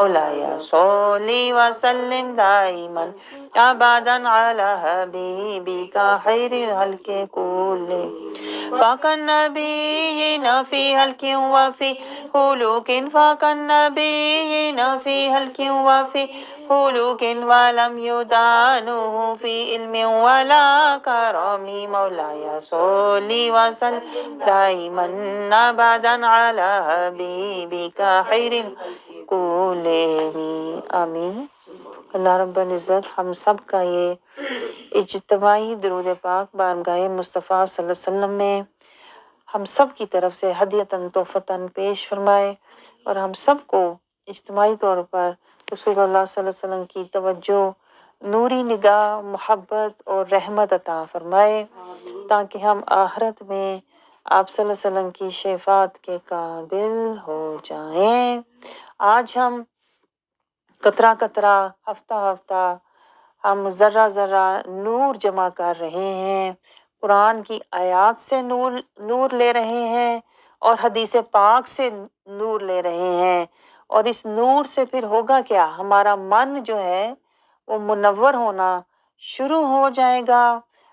مولاي صل وسلم دائما ابدا على حبيبك خير الخلق كلهم فاق النبيين في هلك وفي خلوق فاق النبيين في هلك وفي خلوق ولم يدانه في علم ولا كرم مولاي صل وسلم دائما ابدا على حبيبك خير الكل آمین۔ اللہ رب العزت ہم سب کا یہ اجتماعی درود پاک بارگاہ مصطفیٰ صلی اللہ علیہ وسلم میں ہم سب کی طرف سے ہدیتاً تحفتاً پیش فرمائے اور ہم سب کو اجتماعی طور پر رسول اللہ صلی اللہ علیہ وسلم کی توجہ، نوری نگاہ، محبت اور رحمت عطا فرمائے تاکہ ہم آخرت میں آپ صلی اللہ علیہ وسلم کی شفاعت کے قابل ہو جائیں۔ آج ہم قطرہ قطرہ، ہفتہ ہفتہ ہم ذرہ ذرہ نور جمع کر رہے ہیں، قرآن کی آیات سے نور لے رہے ہیں اور حدیث پاک سے نور لے رہے ہیں، اور اس نور سے پھر ہوگا کیا؟ ہمارا من جو ہے وہ منور ہونا شروع ہو جائے گا،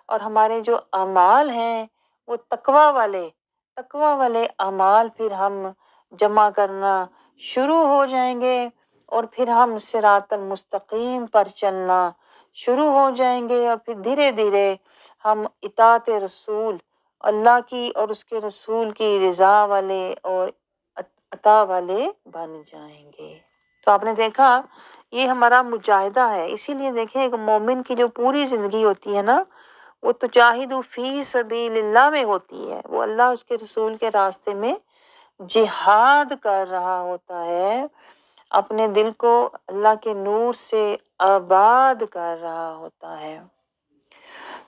اور ہمارے جو اعمال ہیں وہ تقوی والے اعمال پھر ہم جمع کرنا شروع ہو جائیں گے، اور پھر ہم صراط المستقیم پر چلنا شروع ہو جائیں گے، اور پھر دھیرے دھیرے ہم اطاعت رسول اللہ کی اور اس کے رسول کی رضا والے اور عطا والے بن جائیں گے۔ تو آپ نے دیکھا یہ ہمارا مجاہدہ ہے، اسی لیے دیکھیں ایک مومن کی جو پوری زندگی ہوتی ہے نا، وہ تجاہد فی سبیل اللہ میں ہوتی ہے، وہ اللہ اس کے رسول کے راستے میں جہاد کر رہا ہوتا ہے، اپنے دل کو اللہ کے نور سے آباد کر رہا ہوتا ہے۔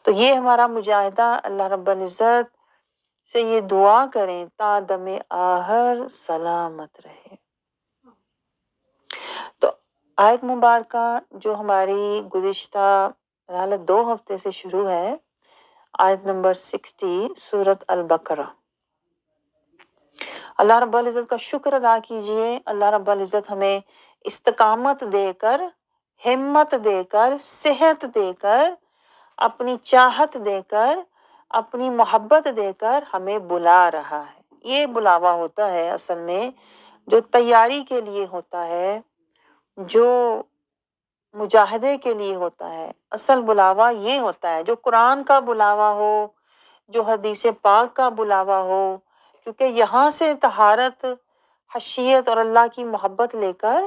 تو یہ ہمارا مجاہدہ، اللہ رب العزت سے یہ دعا کریں تا دم آخر سلامت رہے۔ تو آیت مبارکہ جو ہماری گزشتہ حالت 2 ہفتے سے شروع ہے، آیت نمبر 60 سورۃ البقرہ۔ اللہ رب العزت کا شکر ادا کیجئے، اللہ رب العزت ہمیں استقامت دے کر، ہمت دے کر، صحت دے کر، اپنی چاہت دے کر، اپنی محبت دے کر ہمیں بلا رہا ہے۔ یہ بلاوا ہوتا ہے اصل میں جو تیاری کے لیے ہوتا ہے، جو مجاہدے کے لیے ہوتا ہے، اصل بلاوا یہ ہوتا ہے، جو قرآن کا بلاوا ہو، جو حدیث پاک کا بلاوا ہو، کیونکہ یہاں سے طہارت، خشیت اور اللہ کی محبت لے کر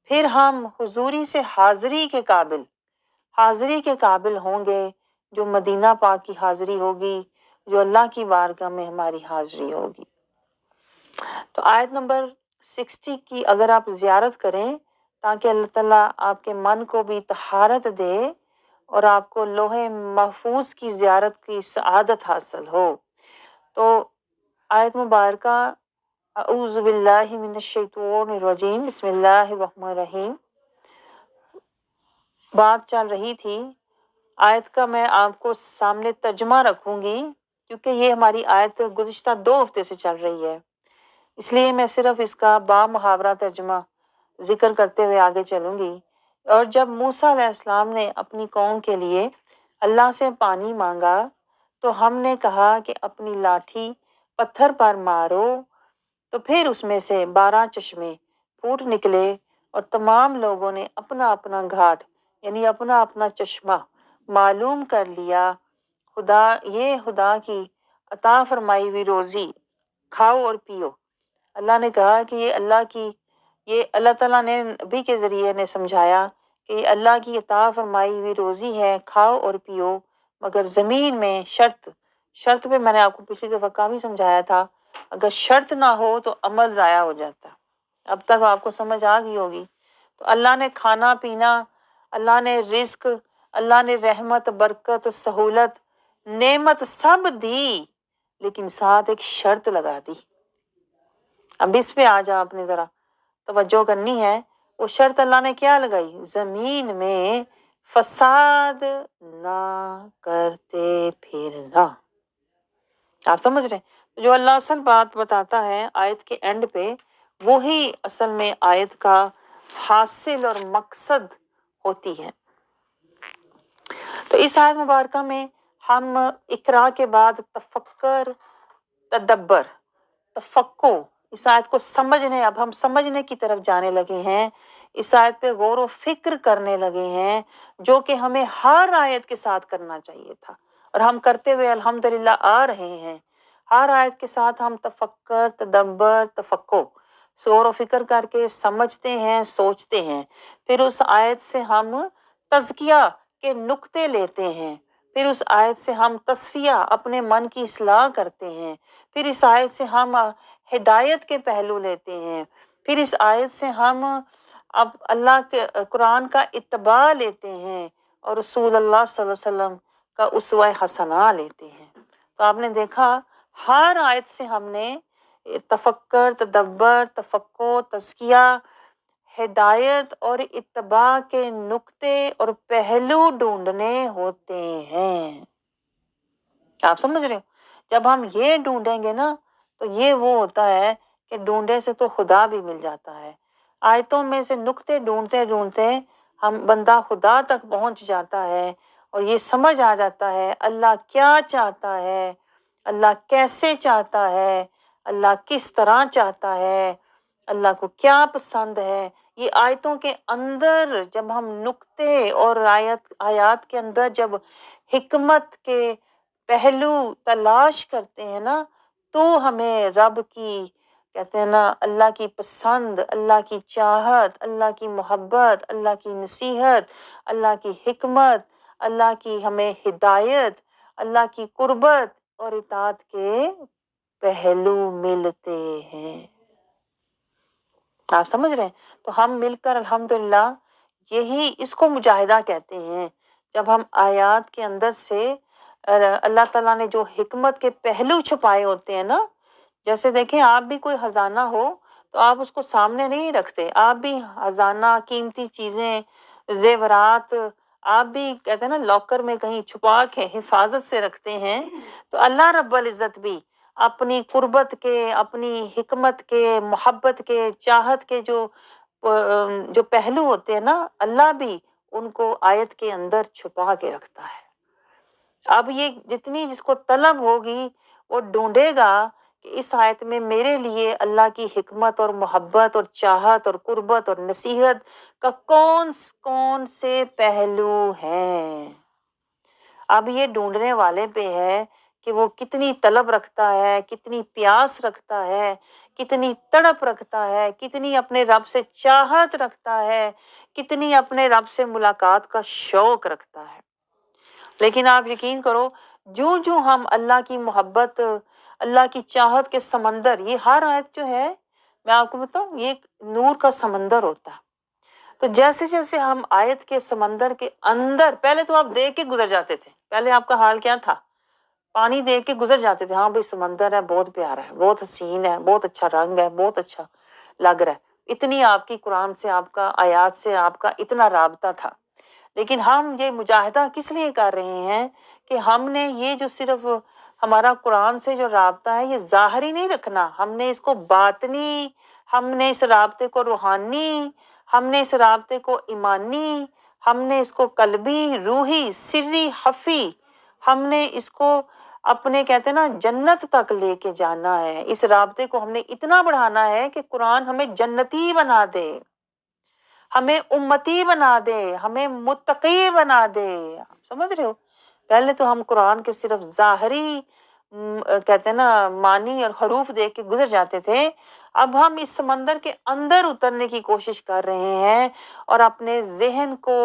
پھر ہم حضوری سے حاضری کے قابل ہوں گے، جو مدینہ پاک کی حاضری ہوگی، جو اللہ کی بارگاہ میں ہماری حاضری ہوگی۔ تو آیت نمبر 60 کی اگر آپ زیارت کریں تاکہ اللہ تعالیٰ آپ کے من کو بھی طہارت دے اور آپ کو لوح محفوظ کی زیارت کی سعادت حاصل ہو، تو آیت مبارکہ اعوذ باللہ من الشیطان الرجیم بسم اللہ الرحمن الرحیم بات چل رہی تھی۔ آیت کا میں آپ کو سامنے ترجمہ رکھوں گی کیونکہ یہ ہماری آیت گزشتہ 2 ہفتے سے چل رہی ہے، اس لیے میں صرف اس کا با محاورہ ترجمہ ذکر کرتے ہوئے آگے چلوں گی۔ اور جب موسیٰ علیہ السلام نے اپنی قوم کے لیے اللہ سے پانی مانگا تو ہم نے کہا کہ اپنی لاٹھی پتھر پر مارو، تو پھر اس میں سے 12 چشمے پھوٹ نکلے اور تمام لوگوں نے اپنا اپنا گھاٹ یعنی اپنا اپنا چشمہ معلوم کر لیا۔ خدا کی عطا فرمائی ہوئی روزی کھاؤ اور پیو۔ اللہ نے کہا کہ یہ اللہ تعالیٰ نے نبی کے ذریعے نے سمجھایا کہ یہ اللہ کی عطا فرمائی ہوئی روزی ہے، کھاؤ اور پیو، مگر زمین میں شرط پہ میں نے آپ کو پچھلی دفعہ کافی سمجھایا تھا، اگر شرط نہ ہو تو عمل ضائع ہو جاتا، اب تک آپ کو سمجھ آ گئی ہوگی۔ تو اللہ نے کھانا پینا، اللہ نے رزق، اللہ نے رحمت، برکت، سہولت، نعمت سب دی، لیکن ساتھ ایک شرط لگا دی۔ اب اس پہ آج آپ نے ذرا توجہ کرنی ہے، وہ شرط اللہ نے کیا لگائی؟ زمین میں فساد نہ کرتے پھرنا۔ آپ سمجھ رہے ہیں؟ جو اللہ اصل بات بتاتا ہے آیت کے اینڈ پہ، وہی اصل میں آیت کا حاصل اور مقصد ہوتی ہے۔ تو اس آیت مبارکہ میں ہم اقرا کے بعد تفکر، تدبر، تفقع، اس آیت کو سمجھنے، اب ہم سمجھنے کی طرف جانے لگے ہیں، اس آیت پہ غور و فکر کرنے لگے ہیں، جو کہ ہمیں ہر آیت کے ساتھ کرنا چاہیے تھا اور ہم کرتے ہوئے الحمدللہ آ رہے ہیں۔ ہر آیت کے ساتھ ہم تفکر، تدبر، تفقع، غور و فکر کر کے سمجھتے ہیں، سوچتے ہیں، پھر اس آیت سے ہم تزکیہ کے نقطے لیتے ہیں، پھر اس آیت سے ہم تصفیہ، اپنے من کی اصلاح کرتے ہیں، پھر اس آیت سے ہم ہدایت کے پہلو لیتے ہیں، پھر اس آیت سے ہم اب اللہ کے قرآن کا اتباع لیتے ہیں اور رسول اللہ صلی اللہ علیہ وسلم کا اسوہ حسنہ لیتے ہیں۔ تو آپ نے دیکھا ہر آیت سے ہم نے تفکر، تدبر، تفقع، تزکیہ، ہدایت اور اتباع کے نقطے اور پہلو ڈھونڈنے ہوتے ہیں۔ آپ سمجھ رہے ہو؟ جب ہم یہ ڈھونڈیں گے نا تو یہ وہ ہوتا ہے کہ ڈھونڈے سے تو خدا بھی مل جاتا ہے۔ آیتوں میں سے نقطے ڈھونڈتے ڈھونڈتے ہم بندہ خدا تک پہنچ جاتا ہے اور یہ سمجھ آ جاتا ہے اللہ کیا چاہتا ہے، اللہ کیسے چاہتا ہے، اللہ کس طرح چاہتا ہے، اللہ کو کیا پسند ہے۔ یہ آیتوں کے اندر جب ہم نقطے اور آیات کے اندر جب حکمت کے پہلو تلاش کرتے ہیں نا تو ہمیں رب کی، کہتے ہیں نا، اللہ کی پسند، اللہ کی چاہت، اللہ کی محبت، اللہ کی نصیحت، اللہ کی حکمت، اللہ کی ہمیں ہدایت، اللہ کی قربت اور اطاعت کے پہلو ملتے ہیں۔ آپ سمجھ رہے ہیں؟ تو ہم مل کر الحمدللہ یہی اس کو مجاہدہ کہتے ہیں، جب ہم آیات کے اندر سے اللہ تعالیٰ نے جو حکمت کے پہلو چھپائے ہوتے ہیں نا، جیسے دیکھیں آپ بھی کوئی خزانہ ہو تو آپ اس کو سامنے نہیں رکھتے، آپ بھی خزانہ، قیمتی چیزیں، زیورات آپ بھی کہتے ہیں نا لاکر میں کہیں چھپا کے حفاظت سے رکھتے ہیں، تو اللہ رب العزت بھی اپنی قربت کے، اپنی حکمت کے، محبت کے، چاہت کے جو پہلو ہوتے ہیں نا، اللہ بھی ان کو آیت کے اندر چھپا کے رکھتا ہے۔ اب یہ جتنی جس کو طلب ہوگی وہ ڈھونڈے گا کہ اس آیت میں میرے لیے اللہ کی حکمت اور محبت اور چاہت اور قربت اور نصیحت کا کون سے پہلو ہیں۔ اب یہ ڈھونڈنے والے پہ ہے کہ وہ کتنی طلب رکھتا ہے، کتنی پیاس رکھتا ہے، کتنی تڑپ رکھتا ہے، کتنی اپنے رب سے چاہت رکھتا ہے، کتنی اپنے رب سے ملاقات کا شوق رکھتا ہے۔ لیکن آپ یقین کرو جو ہم اللہ کی محبت، اللہ کی چاہت کے سمندر، یہ ہر آیت جو ہے میں آپ کو بتاؤں یہ ایک نور کا سمندر ہوتا ہے، تو جیسے جیسے ہم آیت کے سمندر کے اندر، پہلے تو آپ دیکھ کے گزر جاتے تھے، پہلے آپ کا حال کیا تھا؟ پانی دیکھ کے گزر جاتے تھے، ہاں بھائی سمندر ہے، بہت پیارا ہے، بہت حسین ہے، بہت اچھا رنگ ہے، بہت اچھا لگ رہا ہے، اتنی آپ کی قرآن سے، آپ کا آیات سے آپ کا اتنا رابطہ تھا۔ لیکن ہم یہ مجاہدہ کس لیے کر رہے ہیں کہ ہم نے یہ جو صرف ہمارا قرآن سے جو رابطہ ہے یہ ظاہری نہیں رکھنا، ہم نے اس کو باطنی، ہم نے اس رابطے کو روحانی، ہم نے اس رابطے کو ایمانی، ہم نے اس کو قلبی، روحی، سری، خفی، ہم نے اس کو اپنے، کہتے ہیں نا، جنت تک لے کے جانا ہے۔ اس رابطے کو ہم نے اتنا بڑھانا ہے کہ قرآن ہمیں جنتی بنا دے، ہمیں امتی بنا دے، ہمیں متقی بنا دے۔ آپ سمجھ رہے ہو؟ پہلے تو ہم قرآن کے صرف ظاہری کہتے ہیں نا معنی اور حروف دیکھ کے گزر جاتے تھے، اب ہم اس سمندر کے اندر اترنے کی کوشش کر رہے ہیں اور اپنے ذہن کو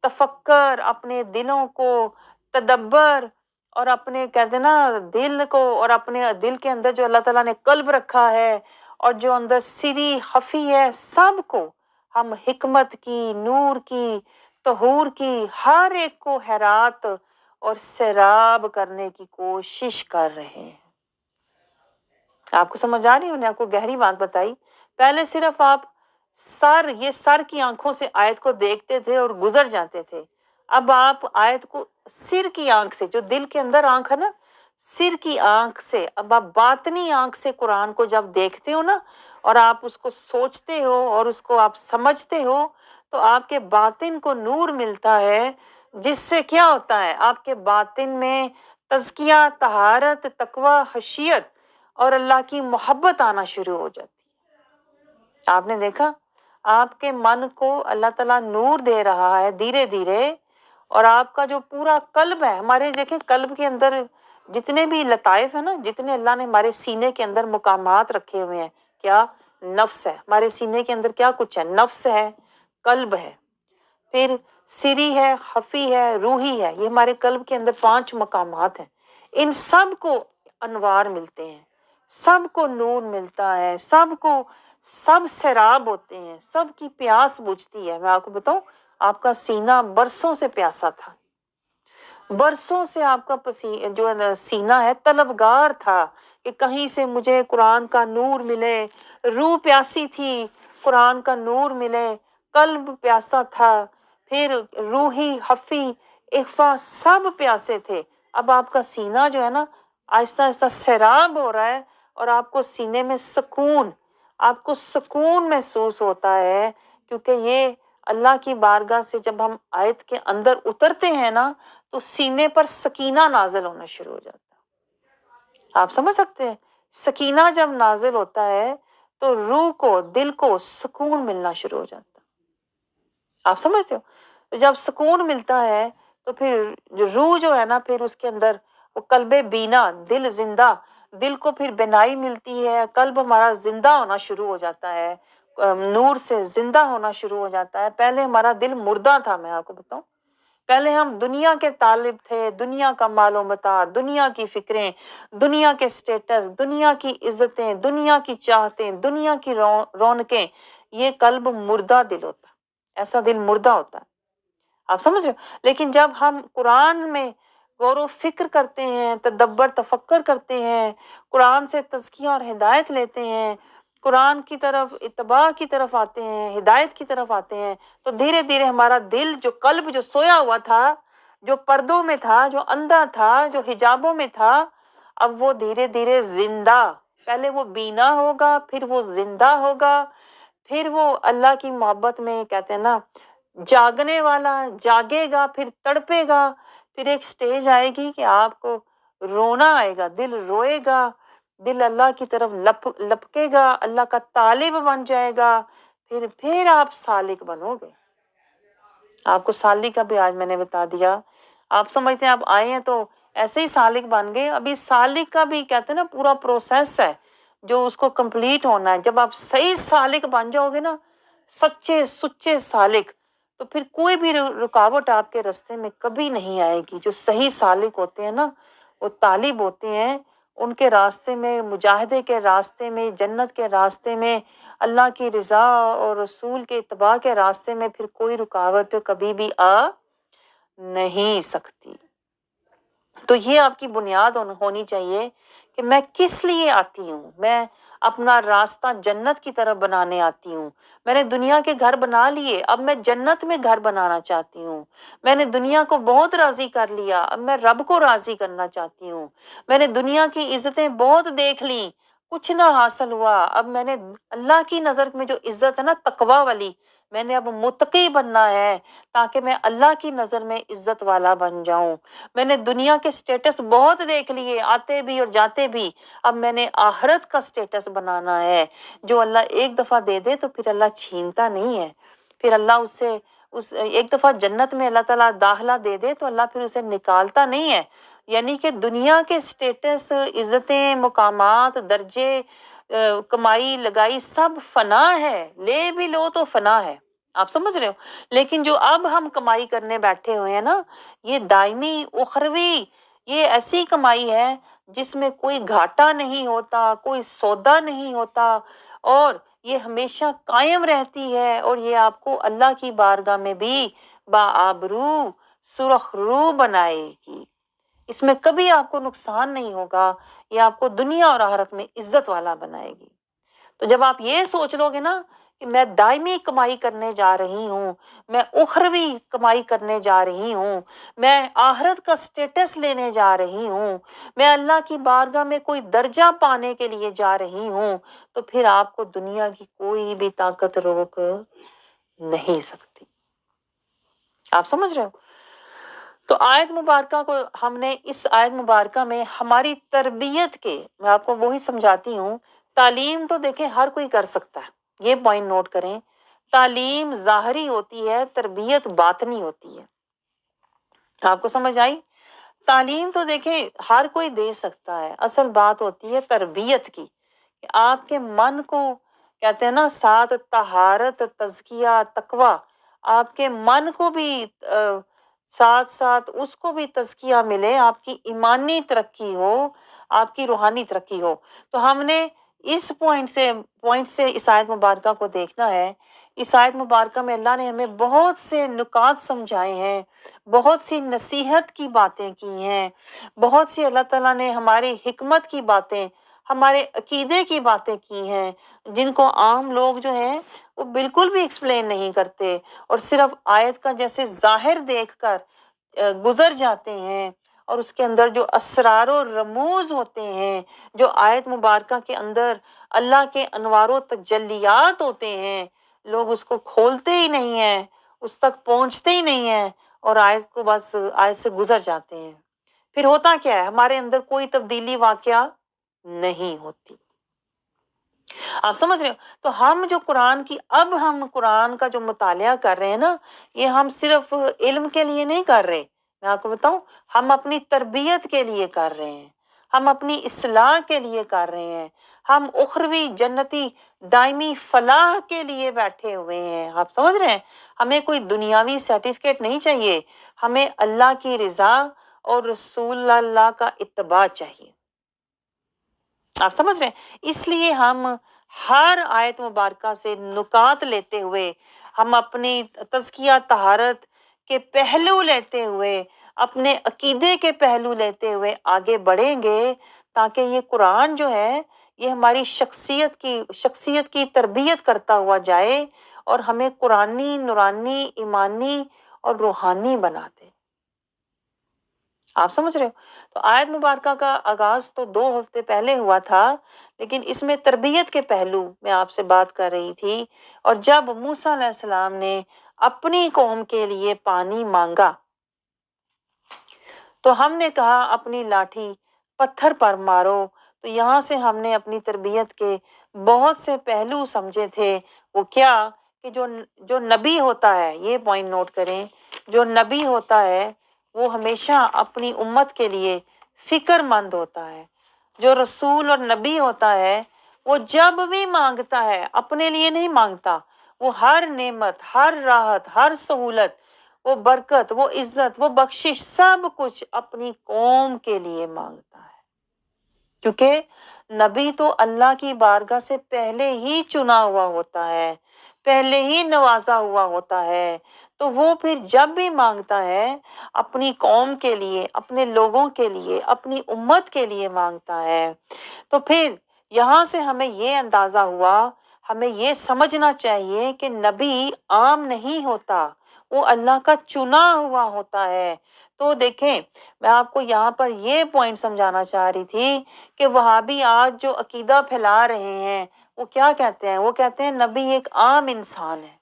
تفکر، اپنے دلوں کو تدبر، اور اپنے، کہتے ہیں نا، دل کو، اور اپنے دل کے اندر جو اللہ تعالیٰ نے قلب رکھا ہے اور جو اندر سری خفی ہے، سب کو ہم حکمت کی، نور کی، طہور کی، ہر ایک کو حیرات اور سیراب کرنے کی کوشش کر رہے ہیں۔ آپ کو سمجھ آ رہی ہے؟ میں نے آپ کو گہری بات بتائی۔ پہلے صرف آپ سر کی آنکھوں سے آیت کو دیکھتے تھے اور گزر جاتے تھے، اب آپ آیت کو سر کی آنکھ سے، جو دل کے اندر آنکھ ہے نا، سر کی آنکھ سے، اب آپ باطنی آنکھ سے قرآن کو جب دیکھتے ہو نا، اور آپ اس کو سوچتے ہو اور اس کو آپ سمجھتے ہو تو آپ کے باطن کو نور ملتا ہے، جس سے کیا ہوتا ہے، آپ کے باطن میں تزکیہ، طہارت، تقوی، خشیت اور اللہ کی محبت آنا شروع ہو جاتی ہے۔ آپ نے دیکھا آپ کے من کو اللہ تعالیٰ نور دے رہا ہے دھیرے دھیرے، اور آپ کا جو پورا قلب ہے، ہمارے دیکھیں قلب کے اندر جتنے بھی لطائف ہیں نا، جتنے اللہ نے ہمارے سینے کے اندر مقامات رکھے ہوئے ہیں، کیا نفس ہے ہمارے سینے کے اندر، کیا کچھ ہے، نفس ہے، قلب ہے، پھر سری ہے، خفی ہے، روحی ہے، یہ ہمارے قلب کے اندر 5 مقامات ہیں۔ ان سب کو انوار ملتے ہیں، سب کو نور ملتا ہے، سب کو سب سیراب ہوتے ہیں، سب کی پیاس بجھتی ہے۔ میں آپ کو بتاؤں، آپ کا سینہ برسوں سے پیاسا تھا، برسوں سے آپ کا جو سینہ ہے طلبگار تھا کہ کہیں سے مجھے قرآن کا نور ملے، روح پیاسی تھی قرآن کا نور ملے، قلب پیاسا تھا، پھر روحی، حفی، اخفا سب پیاسے تھے۔ اب آپ کا سینہ جو ہے نا آہستہ آہستہ سیراب ہو رہا ہے، اور آپ کو سینے میں سکون، آپ کو سکون محسوس ہوتا ہے، کیونکہ یہ اللہ کی بارگاہ سے جب ہم آیت کے اندر اترتے ہیں نا تو سینے پر سکینہ نازل ہونا شروع ہو جاتا ہے۔ آپ سمجھ سکتے ہیں، سکینہ جب نازل ہوتا ہے تو روح کو، دل کو سکون ملنا شروع ہو جاتا ہے۔ آپ سمجھتے ہو؟ تو جب سکون ملتا ہے تو پھر جو روح جو ہے نا، پھر اس کے اندر وہ قلب بینا، دل زندہ، دل کو پھر بینائی ملتی ہے، قلب ہمارا زندہ ہونا شروع ہو جاتا ہے، نور سے زندہ ہونا شروع ہو جاتا ہے۔ پہلے ہمارا دل مردہ تھا، میں آپ کو بتاؤں، پہلے ہم دنیا کے طالب تھے، دنیا کا مال و متاع، دنیا کی فکریں، دنیا کے سٹیٹس، دنیا کی عزتیں، دنیا کی چاہتیں، دنیا کی رونقیں، یہ قلب مردہ دل ہوتا ہے، ایسا دل مردہ ہوتا ہے۔ آپ سمجھ رہے ہو؟ لیکن جب ہم قرآن میں غور و فکر کرتے ہیں، تدبر تفکر کرتے ہیں، قرآن سے تزکیہ اور ہدایت لیتے ہیں، قرآن کی طرف، اتباع کی طرف آتے ہیں، ہدایت کی طرف آتے ہیں، تو دھیرے دھیرے ہمارا دل، جو قلب جو سویا ہوا تھا، جو پردوں میں تھا، جو اندھا تھا، جو حجابوں میں تھا، اب وہ دھیرے دھیرے زندہ، پہلے وہ بینا ہوگا، پھر وہ زندہ ہوگا، پھر وہ اللہ کی محبت میں کہتے ہیں نا جاگنے والا جاگے گا، پھر تڑپے گا، پھر ایک سٹیج آئے گی کہ آپ کو رونا آئے گا، دل روئے گا، دل اللہ کی طرف لپکے گا، اللہ کا طالب بن جائے گا، پھر آپ سالک بنو گے۔ آپ کو سالک کا بھی آج میں نے بتا دیا۔ آپ سمجھتے ہیں آپ آئے ہیں تو ایسے ہی سالک بن گئے، ابھی سالک کا بھی کہتے ہیں نا پورا پروسیس ہے جو اس کو کمپلیٹ ہونا ہے۔ جب آپ صحیح سالک بن جاؤ گے نا، سچے سچے سالک، تو پھر کوئی بھی رکاوٹ آپ کے راستے میں کبھی نہیں آئے گی۔ جو صحیح سالک ہوتے ہیں نا، وہ طالب ہوتے ہیں، ان کے راستے میں، مجاہدے کے راستے میں، جنت کے راستے میں، اللہ کی رضا اور رسول کے اتباع کے راستے میں پھر کوئی رکاوٹ کبھی بھی آ نہیں سکتی۔ تو یہ آپ کی بنیاد ہونی چاہیے کہ میں کس لیے آتی ہوں، میں اپنا راستہ جنت کی طرف بنانے آتی ہوں۔ میں نے دنیا کے گھر بنا لیے، اب میں جنت میں گھر بنانا چاہتی ہوں۔ میں نے دنیا کو بہت راضی کر لیا، اب میں رب کو راضی کرنا چاہتی ہوں۔ میں نے دنیا کی عزتیں بہت دیکھ لیں، کچھ نہ حاصل ہوا، اب میں نے اللہ کی نظر میں جو عزت ہے نا تقویٰ والی، میں نے اب متقی بننا ہے تاکہ میں اللہ کی نظر میں عزت والا بن جاؤں۔ میں نے دنیا کے سٹیٹس بہت دیکھ لیے، آتے بھی اور جاتے بھی، اب میں نے آخرت کا سٹیٹس بنانا ہے۔ جو اللہ ایک دفعہ دے دے تو پھر اللہ چھینتا نہیں ہے، پھر اللہ اس ایک دفعہ جنت میں اللہ تعالیٰ داخلہ دے دے تو اللہ پھر اسے نکالتا نہیں ہے۔ یعنی کہ دنیا کے سٹیٹس، عزتیں، مقامات، درجے، کمائی لگائی سب فنا ہے، لے بھی لو تو فنا ہے۔ آپ سمجھ رہے ہو؟ لیکن جو اب ہم کمائی کرنے بیٹھے ہوئے ہیں نا، یہ دائمی اخروی، یہ ایسی کمائی ہے جس میں کوئی گھاٹا نہیں ہوتا، کوئی سودا نہیں ہوتا، اور یہ ہمیشہ قائم رہتی ہے، اور یہ آپ کو اللہ کی بارگاہ میں بھی باآبرو سرخ رو بنائے گی۔ اس میں کبھی آپ کو نقصان نہیں ہوگا، یہ آپ کو دنیا اور آخرت میں عزت والا بنائے گی۔ تو جب آپ یہ سوچ لو گے نا کہ میں دائمی کمائی کرنے جا رہی ہوں، میں اخروی کمائی کرنے جا رہی ہوں، میں آخرت کا سٹیٹس لینے جا رہی ہوں، میں اللہ کی بارگاہ میں کوئی درجہ پانے کے لیے جا رہی ہوں، تو پھر آپ کو دنیا کی کوئی بھی طاقت روک نہیں سکتی۔ آپ سمجھ رہے ہو؟ تو آیت مبارکہ کو ہم نے اس آیت مبارکہ میں ہماری تربیت کے، میں آپ کو وہی سمجھاتی ہوں، تعلیم تو دیکھیں ہر کوئی کر سکتا ہے، یہ پوائنٹ نوٹ کریں، تعلیم ظاہری ہوتی ہے، تربیت باطنی ہوتی ہے۔ آپ کو سمجھ آئی؟ تعلیم تو دیکھیں ہر کوئی دے سکتا ہے، اصل بات ہوتی ہے تربیت کی، کہ آپ کے من کو، کہتے ہیں نا ساتھ طہارت، تزکیہ، تقویٰ، آپ کے من کو بھی ساتھ ساتھ اس کو بھی تزکیہ ملے، آپ کی ایمانی ترقی ہو، آپ کی روحانی ترقی ہو۔ تو ہم نے اس پوائنٹ سے اس آیت مبارکہ کو دیکھنا ہے۔ اس آیت مبارکہ میں اللہ نے ہمیں بہت سے نکات سمجھائے ہیں، بہت سی نصیحت کی باتیں کی ہیں، بہت سی اللہ تعالیٰ نے ہماری حکمت کی باتیں، ہمارے عقیدے کی باتیں کی ہیں، جن کو عام لوگ جو ہیں وہ بالکل بھی ایکسپلین نہیں کرتے، اور صرف آیت کا جیسے ظاہر دیکھ کر گزر جاتے ہیں، اور اس کے اندر جو اسرار و رموز ہوتے ہیں، جو آیت مبارکہ کے اندر اللہ کے انوار و تجلیات ہوتے ہیں، لوگ اس کو کھولتے ہی نہیں ہیں، اس تک پہنچتے ہی نہیں ہیں، اور آیت کو بس آیت سے گزر جاتے ہیں۔ پھر ہوتا کیا ہے؟ ہمارے اندر کوئی تبدیلی واقعہ نہیں ہوتی۔ آپ سمجھ رہے ہو؟ تو ہم جو ہم قرآن کا جو مطالعہ کر رہے ہیں نا، یہ ہم صرف علم کے لیے نہیں کر رہے، میں آپ کو بتاؤں، ہم اپنی تربیت کے لیے کر رہے ہیں، ہم اپنی اصلاح کے لیے کر رہے ہیں، ہم اخروی جنتی دائمی فلاح کے لیے بیٹھے ہوئے ہیں۔ آپ سمجھ رہے ہیں؟ ہمیں کوئی دنیاوی سرٹیفکیٹ نہیں چاہیے، ہمیں اللہ کی رضا اور رسول اللہ کا اتباع چاہیے۔ آپ سمجھ رہے ہیں؟ اس لیے ہم ہر آیت مبارکہ سے نکات لیتے ہوئے، ہم اپنی تزکیہ طہارت کے پہلو لیتے ہوئے، اپنے عقیدے کے پہلو لیتے ہوئے آگے بڑھیں گے، تاکہ یہ قرآن جو ہے یہ ہماری شخصیت کی تربیت کرتا ہوا جائے، اور ہمیں قرآنی، نورانی، ایمانی اور روحانی بنا دے۔ آپ سمجھ رہے ہو؟ تو آیت مبارکہ کا آغاز تو 2 ہفتے پہلے ہوا تھا، لیکن اس میں تربیت کے پہلو میں آپ سے بات کر رہی تھی، اور جب موسیٰ علیہ السلام نے اپنی قوم کے لیے پانی مانگا، تو ہم نے کہا اپنی لاٹھی پتھر پر مارو۔ تو یہاں سے ہم نے اپنی تربیت کے بہت سے پہلو سمجھے تھے۔ وہ کیا؟ کہ جو نبی ہوتا ہے، یہ پوائنٹ نوٹ کریں، جو نبی ہوتا ہے وہ ہمیشہ اپنی امت کے لیے فکر مند ہوتا ہے۔ جو رسول اور نبی ہوتا ہے وہ جب بھی مانگتا ہے اپنے لیے نہیں مانگتا، وہ ہر نعمت، ہر راحت، ہر سہولت، وہ برکت، وہ عزت، وہ بخشش، سب کچھ اپنی قوم کے لیے مانگتا ہے، کیونکہ نبی تو اللہ کی بارگاہ سے پہلے ہی چنا ہوا ہوتا ہے، پہلے ہی نوازا ہوا ہوتا ہے، تو وہ پھر جب بھی مانگتا ہے اپنی قوم کے لیے، اپنے لوگوں کے لیے، اپنی امت کے لیے مانگتا ہے۔ تو پھر یہاں سے ہمیں یہ اندازہ ہوا، ہمیں یہ سمجھنا چاہیے کہ نبی عام نہیں ہوتا، وہ اللہ کا چنا ہوا ہوتا ہے۔ تو دیکھیں، میں آپ کو یہاں پر یہ پوائنٹ سمجھانا چاہ رہی تھی کہ وہابی آج جو عقیدہ پھیلا رہے ہیں، وہ کیا کہتے ہیں؟ وہ کہتے ہیں نبی ایک عام انسان ہے،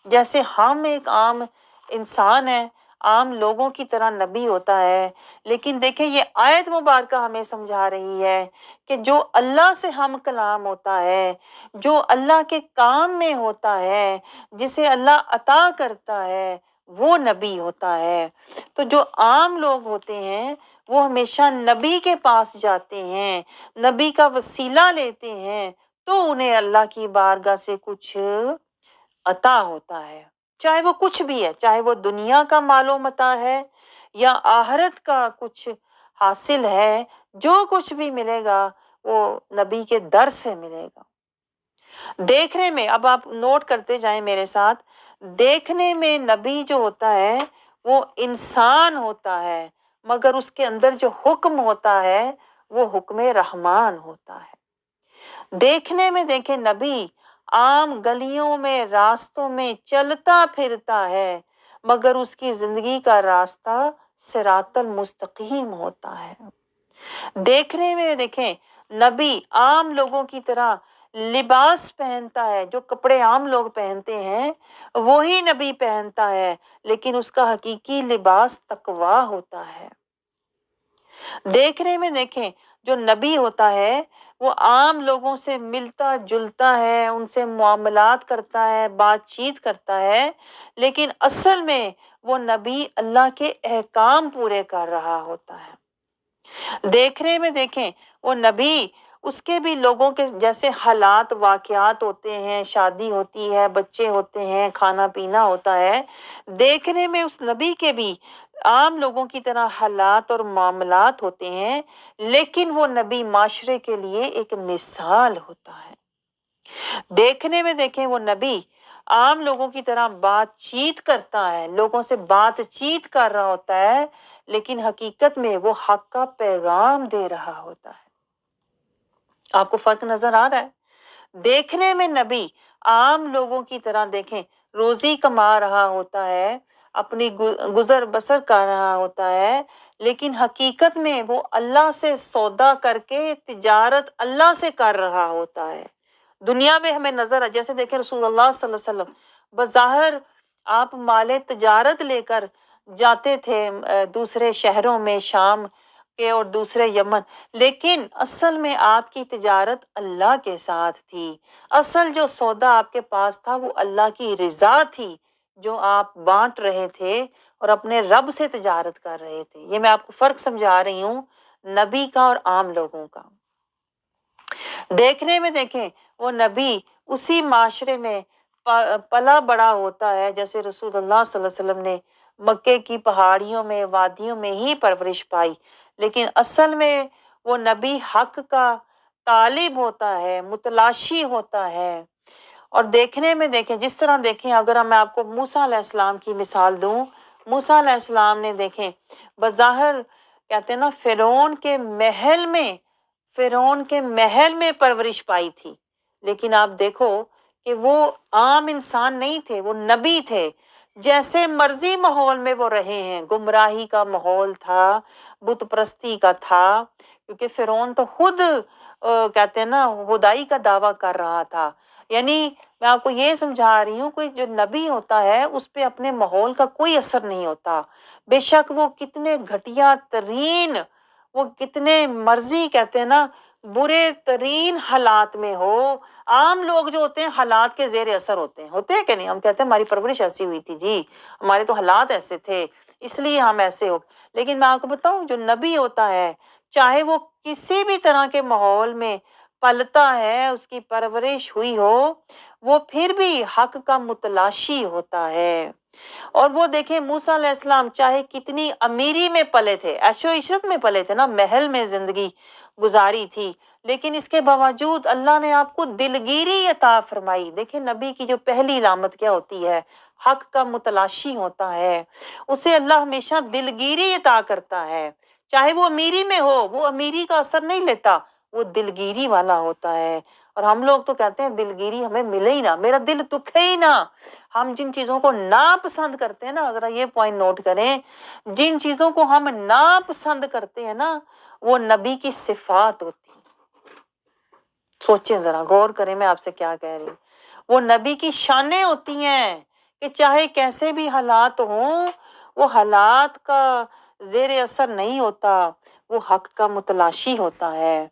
جیسے ہم ایک عام انسان ہیں، عام لوگوں کی طرح نبی ہوتا ہے۔ لیکن دیکھیں یہ آیت مبارکہ ہمیں سمجھا رہی ہے کہ جو اللہ سے ہم کلام ہوتا ہے، جو اللہ کے کام میں ہوتا ہے، جسے اللہ عطا کرتا ہے، وہ نبی ہوتا ہے۔ تو جو عام لوگ ہوتے ہیں وہ ہمیشہ نبی کے پاس جاتے ہیں، نبی کا وسیلہ لیتے ہیں، تو انہیں اللہ کی بارگاہ سے کچھ عطا ہوتا ہے، چاہے وہ کچھ بھی ہے، چاہے وہ دنیا کا مال و متاع ہے یا آخرت کا کچھ حاصل ہے، جو کچھ بھی ملے گا وہ نبی کے در سے ملے گا۔ دیکھنے میں، اب آپ نوٹ کرتے جائیں میرے ساتھ، دیکھنے میں نبی جو ہوتا ہے وہ انسان ہوتا ہے، مگر اس کے اندر جو حکم ہوتا ہے وہ حکم رحمان ہوتا ہے۔ دیکھنے میں دیکھیں نبی عام گلیوں میں راستوں میں چلتا پھرتا ہے مگر اس کی زندگی کا راستہ صراط المستقیم ہوتا ہے۔ دیکھنے میں دیکھیں نبی عام لوگوں کی طرح لباس پہنتا ہے، جو کپڑے عام لوگ پہنتے ہیں وہی نبی پہنتا ہے، لیکن اس کا حقیقی لباس تقویٰ ہوتا ہے۔ دیکھنے میں دیکھیں جو نبی ہوتا ہے وہ عام لوگوں سے ملتا جلتا ہے، ان سے معاملات کرتا ہے، بات چیت کرتا ہے، لیکن اصل میں وہ نبی اللہ کے احکام پورے کر رہا ہوتا ہے۔ دیکھنے میں دیکھیں وہ نبی، اس کے بھی لوگوں کے جیسے حالات واقعات ہوتے ہیں، شادی ہوتی ہے، بچے ہوتے ہیں، کھانا پینا ہوتا ہے، دیکھنے میں اس نبی کے بھی عام لوگوں کی طرح حالات اور معاملات ہوتے ہیں، لیکن وہ نبی معاشرے کے لیے ایک مثال ہوتا ہے۔ دیکھنے میں دیکھیں وہ نبی عام لوگوں کی طرح بات چیت کرتا ہے، لوگوں سے بات چیت کر رہا ہوتا ہے، لیکن حقیقت میں وہ حق کا پیغام دے رہا ہوتا ہے۔ آپ کو فرق نظر آ رہا ہے؟ دیکھنے میں نبی عام لوگوں کی طرح دیکھیں روزی کما رہا ہوتا ہے، اپنی گزر بسر کر رہا ہوتا ہے، لیکن حقیقت میں وہ اللہ سے سودا کر کے تجارت اللہ سے کر رہا ہوتا ہے۔ دنیا میں ہمیں نظر جیسے دیکھیں رسول اللہ صلی اللہ علیہ وسلم بظاہر آپ مال تجارت لے کر جاتے تھے دوسرے شہروں میں، شام کے اور دوسرے یمن، لیکن اصل میں آپ کی تجارت اللہ کے ساتھ تھی۔ اصل جو سودا آپ کے پاس تھا وہ اللہ کی رضا تھی، جو آپ بانٹ رہے تھے اور اپنے رب سے تجارت کر رہے تھے۔ یہ میں آپ کو فرق سمجھا رہی ہوں نبی کا اور عام لوگوں کا۔ دیکھنے میں دیکھیں وہ نبی اسی معاشرے میں پلا بڑا ہوتا ہے جیسے رسول اللہ صلی اللہ علیہ وسلم نے مکے کی پہاڑیوں میں، وادیوں میں ہی پرورش پائی، لیکن اصل میں وہ نبی حق کا طالب ہوتا ہے، متلاشی ہوتا ہے۔ اور دیکھنے میں دیکھیں جس طرح دیکھیں اگر میں آپ کو موسیٰ علیہ السلام کی مثال دوں، موسیٰ علیہ السلام نے دیکھیں بظاہر کہتے ہیں نا فرعون کے محل میں پرورش پائی تھی، لیکن آپ دیکھو کہ وہ عام انسان نہیں تھے، وہ نبی تھے۔ جیسے مرضی ماحول میں وہ رہے ہیں، گمراہی کا ماحول تھا، بت پرستی کا تھا، کیونکہ فرعون تو خود کہتے ہیں نا خدائی کا دعویٰ کر رہا تھا۔ یعنی میں آپ کو یہ سمجھا رہی ہوں کوئی جو نبی ہوتا ہے اس پہ اپنے ماحول کا کوئی اثر نہیں ہوتا، بے شک وہ کتنے گھٹیا ترین، وہ کتنے مرضی کہتے ہیں نا برے ترین حالات میں ہو، عام لوگ جو ہوتے ہیں حالات کے زیر اثر ہوتے ہیں کہ نہیں؟ ہم کہتے ہیں ہماری پرورش ایسی ہوئی تھی جی، ہمارے تو حالات ایسے تھے اس لیے ہم ایسے ہو، لیکن میں آپ کو بتاؤں جو نبی ہوتا ہے چاہے وہ کسی بھی طرح کے ماحول میں پلتا ہے، اس کی پرورش ہوئی ہو، وہ پھر بھی حق کا متلاشی ہوتا ہے۔ اور وہ دیکھیں موسیٰ علیہ السلام چاہے کتنی امیری میں پلے تھے، عیش و عشرت میں پلے تھے نا، محل میں زندگی گزاری تھی، لیکن اس کے باوجود اللہ نے آپ کو دلگیری عطا فرمائی۔ دیکھیں نبی کی جو پہلی علامت کیا ہوتی ہے، حق کا متلاشی ہوتا ہے، اسے اللہ ہمیشہ دلگیری عطا کرتا ہے، چاہے وہ امیری میں ہو، وہ امیری کا اثر نہیں لیتا، وہ دلگیری والا ہوتا ہے۔ اور ہم لوگ تو کہتے ہیں دلگیری ہمیں ملے ہی نہ، میرا دل دکھے ہی نہ۔ ہم جن چیزوں کو ناپسند کرتے ہیں نا، ذرا یہ پوائنٹ نوٹ کریں، جن چیزوں کو ہم ناپسند کرتے ہیں نا وہ نبی کی صفات ہوتی ہیں۔ سوچیں ذرا، غور کریں میں آپ سے کیا کہہ رہی ہوں، وہ نبی کی شانیں ہوتی ہیں کہ چاہے کیسے بھی حالات ہوں وہ حالات کا زیر اثر نہیں ہوتا، وہ حق کا متلاشی ہوتا ہے۔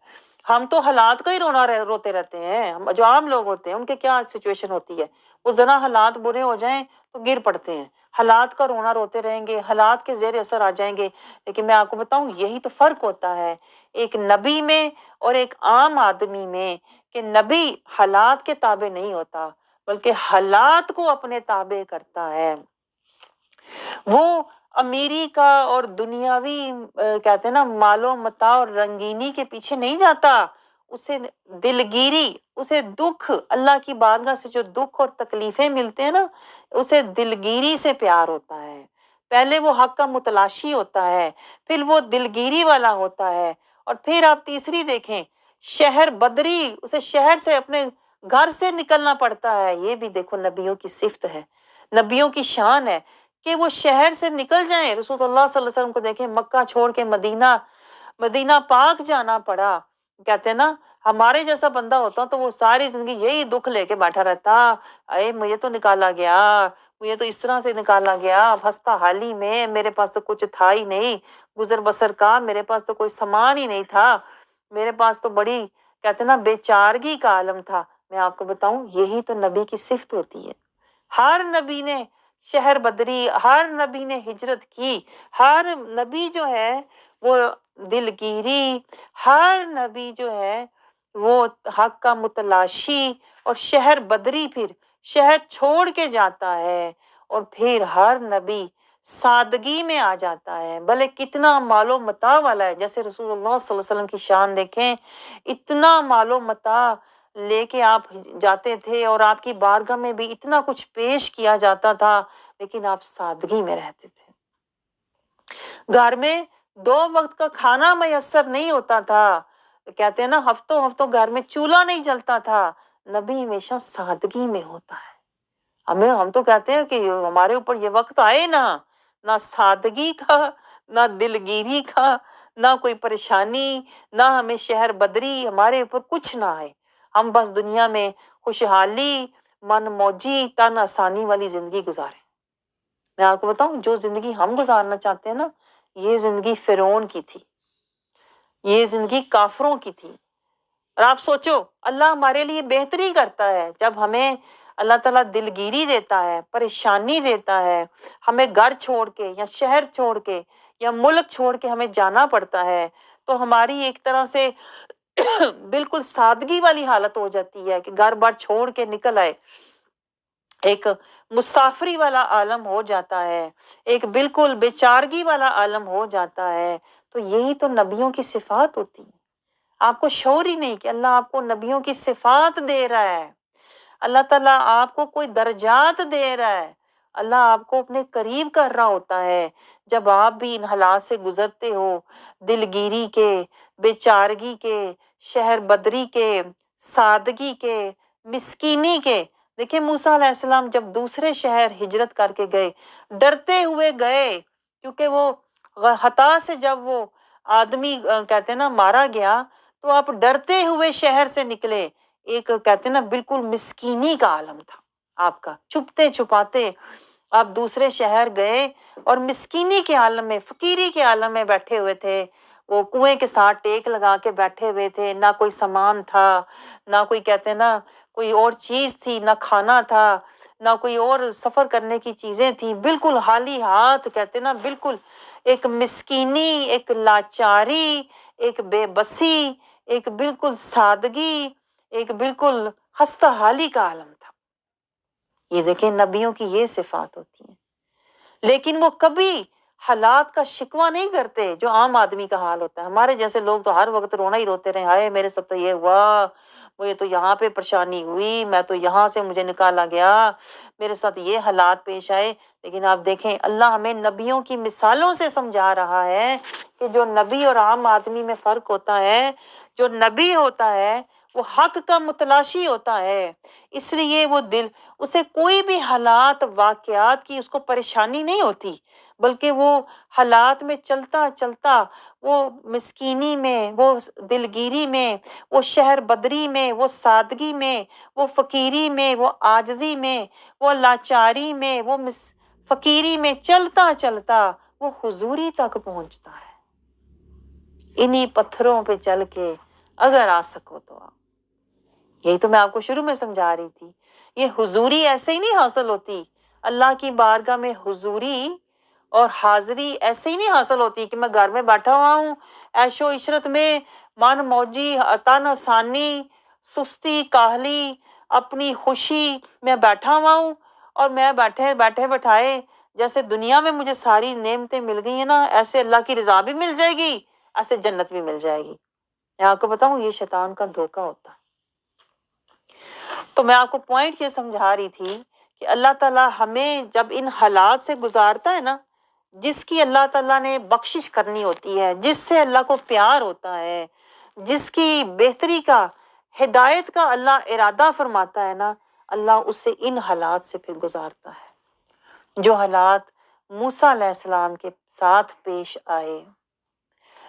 ہم تو حالات کا ہی روتے رہتے ہیں، جو عام لوگ ہوتے ہیں ان کے کیا سچویشن ہوتی ہے، وہ ذرا حالات برے ہو جائیں تو گر پڑتے ہیں، حالات کا رونا روتے رہیں گے، حالات کے زیر اثر آ جائیں گے۔ لیکن میں آپ کو بتاؤں یہی تو فرق ہوتا ہے ایک نبی میں اور ایک عام آدمی میں، کہ نبی حالات کے تابع نہیں ہوتا بلکہ حالات کو اپنے تابع کرتا ہے۔ وہ امیری کا اور دنیاوی کہتے ہیں نا مال و متاع اور رنگینی کے پیچھے نہیں جاتا، اسے دلگیری، اسے دکھ، اللہ کی بارگاہ سے جو دکھ اور تکلیفیں ملتے ہیں نا اسے دلگیری سے پیار ہوتا ہے۔ پہلے وہ حق کا متلاشی ہوتا ہے، پھر وہ دلگیری والا ہوتا ہے، اور پھر آپ تیسری دیکھیں شہر بدری، اسے شہر سے اپنے گھر سے نکلنا پڑتا ہے، یہ بھی دیکھو نبیوں کی صفت ہے، نبیوں کی شان ہے کہ وہ شہر سے نکل جائیں۔ رسول اللہ صلی اللہ علیہ وسلم کو دیکھیں، مکہ چھوڑ کے مدینہ پاک جانا پڑا۔ کہتے ہیں نا ہمارے جیسا بندہ ہوتا تو وہ ساری زندگی یہی دکھ لے کے بیٹھا رہتا، اے مجھے تو نکالا گیا، مجھے تو اس طرح سے نکالا گیا، ہستا حالی میں، میرے پاس تو کچھ تھا ہی نہیں، گزر بسر کا میرے پاس تو کوئی سامان ہی نہیں تھا، میرے پاس تو بڑی کہتے ہیں نا بے چارگی کا عالم تھا۔ میں آپ کو بتاؤں یہی تو نبی کی صفت ہوتی ہے۔ ہر نبی نے شہر بدری، ہر نبی نے ہجرت کی، ہر نبی جو ہے وہ دلگیری، ہر نبی جو ہے وہ حق کا متلاشی اور شہر بدری، پھر شہر چھوڑ کے جاتا ہے، اور پھر ہر نبی سادگی میں آ جاتا ہے، بھلے کتنا مال و متاع والا ہے۔ جیسے رسول اللہ صلی اللہ علیہ وسلم کی شان دیکھیں، اتنا مال و متاع لے کے آپ جاتے تھے اور آپ کی بارگاہ میں بھی اتنا کچھ پیش کیا جاتا تھا، لیکن آپ سادگی میں رہتے تھے۔ گھر میں 2 وقت کا کھانا میسر نہیں ہوتا تھا، کہتے ہیں نا ہفتوں ہفتوں گھر میں چولہا نہیں جلتا تھا، نبی ہمیشہ سادگی میں ہوتا ہے۔ ہم تو کہتے ہیں کہ ہمارے اوپر یہ وقت آئے نہ سادگی کا، نہ دلگیری کا، نہ کوئی پریشانی، نہ ہمیں شہر بدری، ہمارے اوپر کچھ نہ آئے، ہم بس دنیا میں خوشحالی، من موجی، تن آسانی والی زندگی گزاریں۔ میں آپ کو بتاؤں جو زندگی ہم گزارنا چاہتے ہیں نا، یہ زندگی فرعون کی تھی، یہ زندگی کافروں کی تھی۔ اور آپ سوچو اللہ ہمارے لیے بہتری کرتا ہے جب ہمیں اللہ تعالیٰ دلگیری دیتا ہے، پریشانی دیتا ہے، ہمیں گھر چھوڑ کے یا شہر چھوڑ کے یا ملک چھوڑ کے ہمیں جانا پڑتا ہے، تو ہماری ایک طرح سے بالکل سادگی والی حالت ہو جاتی ہے کہ گھر بار چھوڑ کے نکل آئے، ایک مسافری والا عالم ہو جاتا ہے، ایک بالکل بے چارگی والا عالم ہو جاتا ہے۔ تو یہی تو نبیوں کی صفات ہوتی ہیں۔ آپ کو شعور ہی نہیں کہ اللہ آپ کو نبیوں کی صفات دے رہا ہے، اللہ تعالیٰ آپ کو کوئی درجات دے رہا ہے، اللہ آپ کو اپنے قریب کر رہا ہوتا ہے جب آپ بھی ان حالات سے گزرتے ہو، دلگیری کے، بے چارگی کے، شہر بدری کے، سادگی کے، مسکینی کے۔ دیکھیں موسیٰ علیہ السلام جب دوسرے شہر ہجرت کر کے گئے، ڈرتے ہوئے گئے، کیونکہ وہ خطا سے جب وہ آدمی کہتے ہیں نا مارا گیا تو آپ ڈرتے ہوئے شہر سے نکلے، ایک کہتے ہیں نا بالکل مسکینی کا عالم تھا آپ کا، چھپتے چھپاتے آپ دوسرے شہر گئے اور مسکینی کے عالم میں، فقیری کے عالم میں بیٹھے ہوئے تھے، وہ کنویں کے ساتھ ٹیک لگا کے بیٹھے ہوئے تھے، نہ کوئی سامان تھا، نہ کوئی کہتے ہیں نا کوئی اور چیز تھی، نہ کھانا تھا، نہ کوئی اور سفر کرنے کی چیزیں تھیں، بالکل خالی ہاتھ، کہتے ہیں نا بالکل ایک مسکینی، ایک لاچاری، ایک بے بسی، ایک بالکل سادگی، ایک بالکل خستہ حالی کا عالم تھا۔ یہ دیکھیں نبیوں کی یہ صفات ہوتی ہیں، لیکن وہ کبھی حالات کا شکوہ نہیں کرتے جو عام آدمی کا حال ہوتا ہے۔ ہمارے جیسے لوگ تو ہر وقت رونا ہی روتے رہے، ہائے میرے ساتھ تو یہ ہوا، مجھے تو یہاں پہ پریشانی ہوئی، میں تو یہاں سے مجھے نکالا گیا، میرے ساتھ یہ حالات پیش آئے۔ لیکن آپ دیکھیں اللہ ہمیں نبیوں کی مثالوں سے سمجھا رہا ہے کہ جو نبی اور عام آدمی میں فرق ہوتا ہے، جو نبی ہوتا ہے وہ حق کا متلاشی ہوتا ہے، اس لیے وہ اسے کوئی بھی حالات واقعات کی اس کو پریشانی نہیں ہوتی، بلکہ وہ حالات میں چلتا چلتا وہ مسکینی میں، وہ دلگیری میں، وہ شہر بدری میں، وہ سادگی میں، وہ فقیری میں، وہ عاجزی میں، وہ لاچاری میں، وہ فقیری میں چلتا چلتا وہ حضوری تک پہنچتا ہے۔ انہی پتھروں پہ چل کے اگر آ سکو تو آؤ۔ یہی تو میں آپ کو شروع میں سمجھا رہی تھی، یہ حضوری ایسے ہی نہیں حاصل ہوتی، اللہ کی بارگاہ میں حضوری اور حاضری ایسے ہی نہیں حاصل ہوتی کہ میں گھر میں بیٹھا ہوا ہوں، عیش و عشرت میں من موجی، تن آسانی، سستی کاہلی، اپنی خوشی میں بیٹھا ہوا ہوں، اور میں بیٹھے بٹھائے جیسے دنیا میں مجھے ساری نعمتیں مل گئی ہیں نا، ایسے اللہ کی رضا بھی مل جائے گی، ایسے جنت بھی مل جائے گی۔ میں آپ کو بتاؤں یہ شیطان کا دھوکہ ہوتا ہے۔ تو میں آپ کو پوائنٹ یہ سمجھا رہی تھی کہ اللہ تعالیٰ ہمیں جب ان حالات سے گزارتا ہے نا، جس کی اللہ تعالیٰ نے بخشش کرنی ہوتی ہے، جس سے اللہ کو پیار ہوتا ہے، جس کی بہتری کا ہدایت کا اللہ ارادہ فرماتا ہے نا، اللہ اسے ان حالات سے پھر گزارتا ہے جو حالات موسیٰ علیہ السلام کے ساتھ پیش آئے،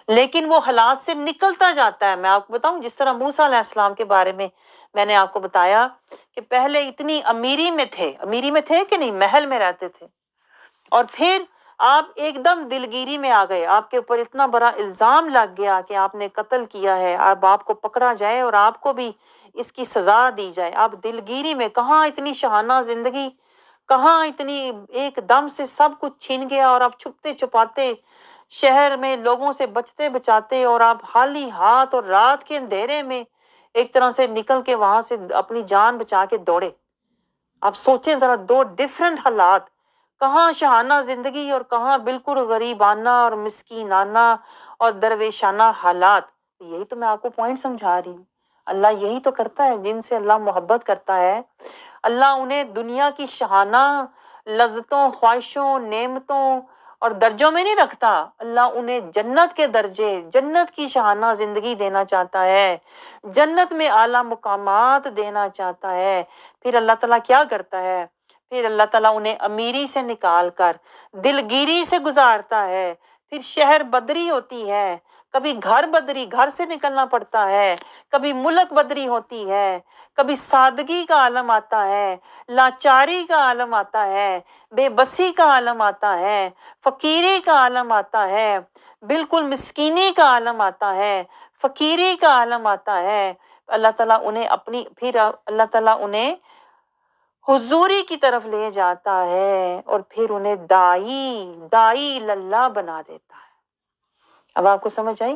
لیکن وہ حالات سے نکلتا جاتا ہے۔ میں آپ کو بتاؤں، جس طرح موسیٰ علیہ السلام کے بارے میں نے آپ کو بتایا کہ پہلے اتنی امیری میں تھے کہ نہیں، محل میں رہتے تھے، اور پھر آپ ایک دم دلگیری میں آ گئے، آپ کے اوپر اتنا بڑا الزام لگ گیا کہ آپ نے قتل کیا ہے، اب آپ کو پکڑا جائے اور آپ کو بھی اس کی سزا دی جائے۔ آپ دلگیری میں، کہاں اتنی شاہانہ زندگی، کہاں اتنی، ایک دم سے سب کچھ چھین گیا اور آپ چھپتے چھپاتے شہر میں لوگوں سے بچتے بچاتے، اور آپ خالی ہاتھ اور رات کے اندھیرے میں ایک طرح سے نکل کے وہاں سے اپنی جان بچا کے دوڑے۔ آپ سوچیں ذرا، دو ڈیفرنٹ حالات، کہاں شاہانہ زندگی اور کہاں بالکل غریبانہ اور مسکینانہ اور درویشانہ حالات۔ یہی تو میں آپ کو پوائنٹ سمجھا رہی ہوں، اللہ یہی تو کرتا ہے، جن سے اللہ محبت کرتا ہے اللہ انہیں دنیا کی شاہانہ لذتوں، خواہشوں، نعمتوں اور درجوں میں نہیں رکھتا، اللہ انہیں جنت کے درجے، جنت کی شاہانہ زندگی دینا چاہتا ہے، جنت میں اعلیٰ مقامات دینا چاہتا ہے۔ پھر اللہ تعالیٰ کیا کرتا ہے؟ پھر اللہ تعالیٰ انہیں امیری سے نکال کر دلگیری سے گزارتا ہے، پھر شہر بدری ہوتی ہے، کبھی گھر بدری، گھر سے نکلنا پڑتا ہے، کبھی ملک بدری ہوتی ہے، کبھی سادگی کا عالم آتا ہے، لاچاری کا عالم آتا ہے، بے بسی کا عالم آتا ہے، فقیری کا عالم آتا ہے، بالکل مسکینی کا عالم آتا ہے، فقیری کا عالم آتا ہے۔ اللہ تعالیٰ انہیں پھر اللہ تعالیٰ انہیں حضوری کی طرف لے جاتا ہے، اور پھر انہیں دائی اللہ بنا دیتا ہے۔ اب آپ کو سمجھ آئی؟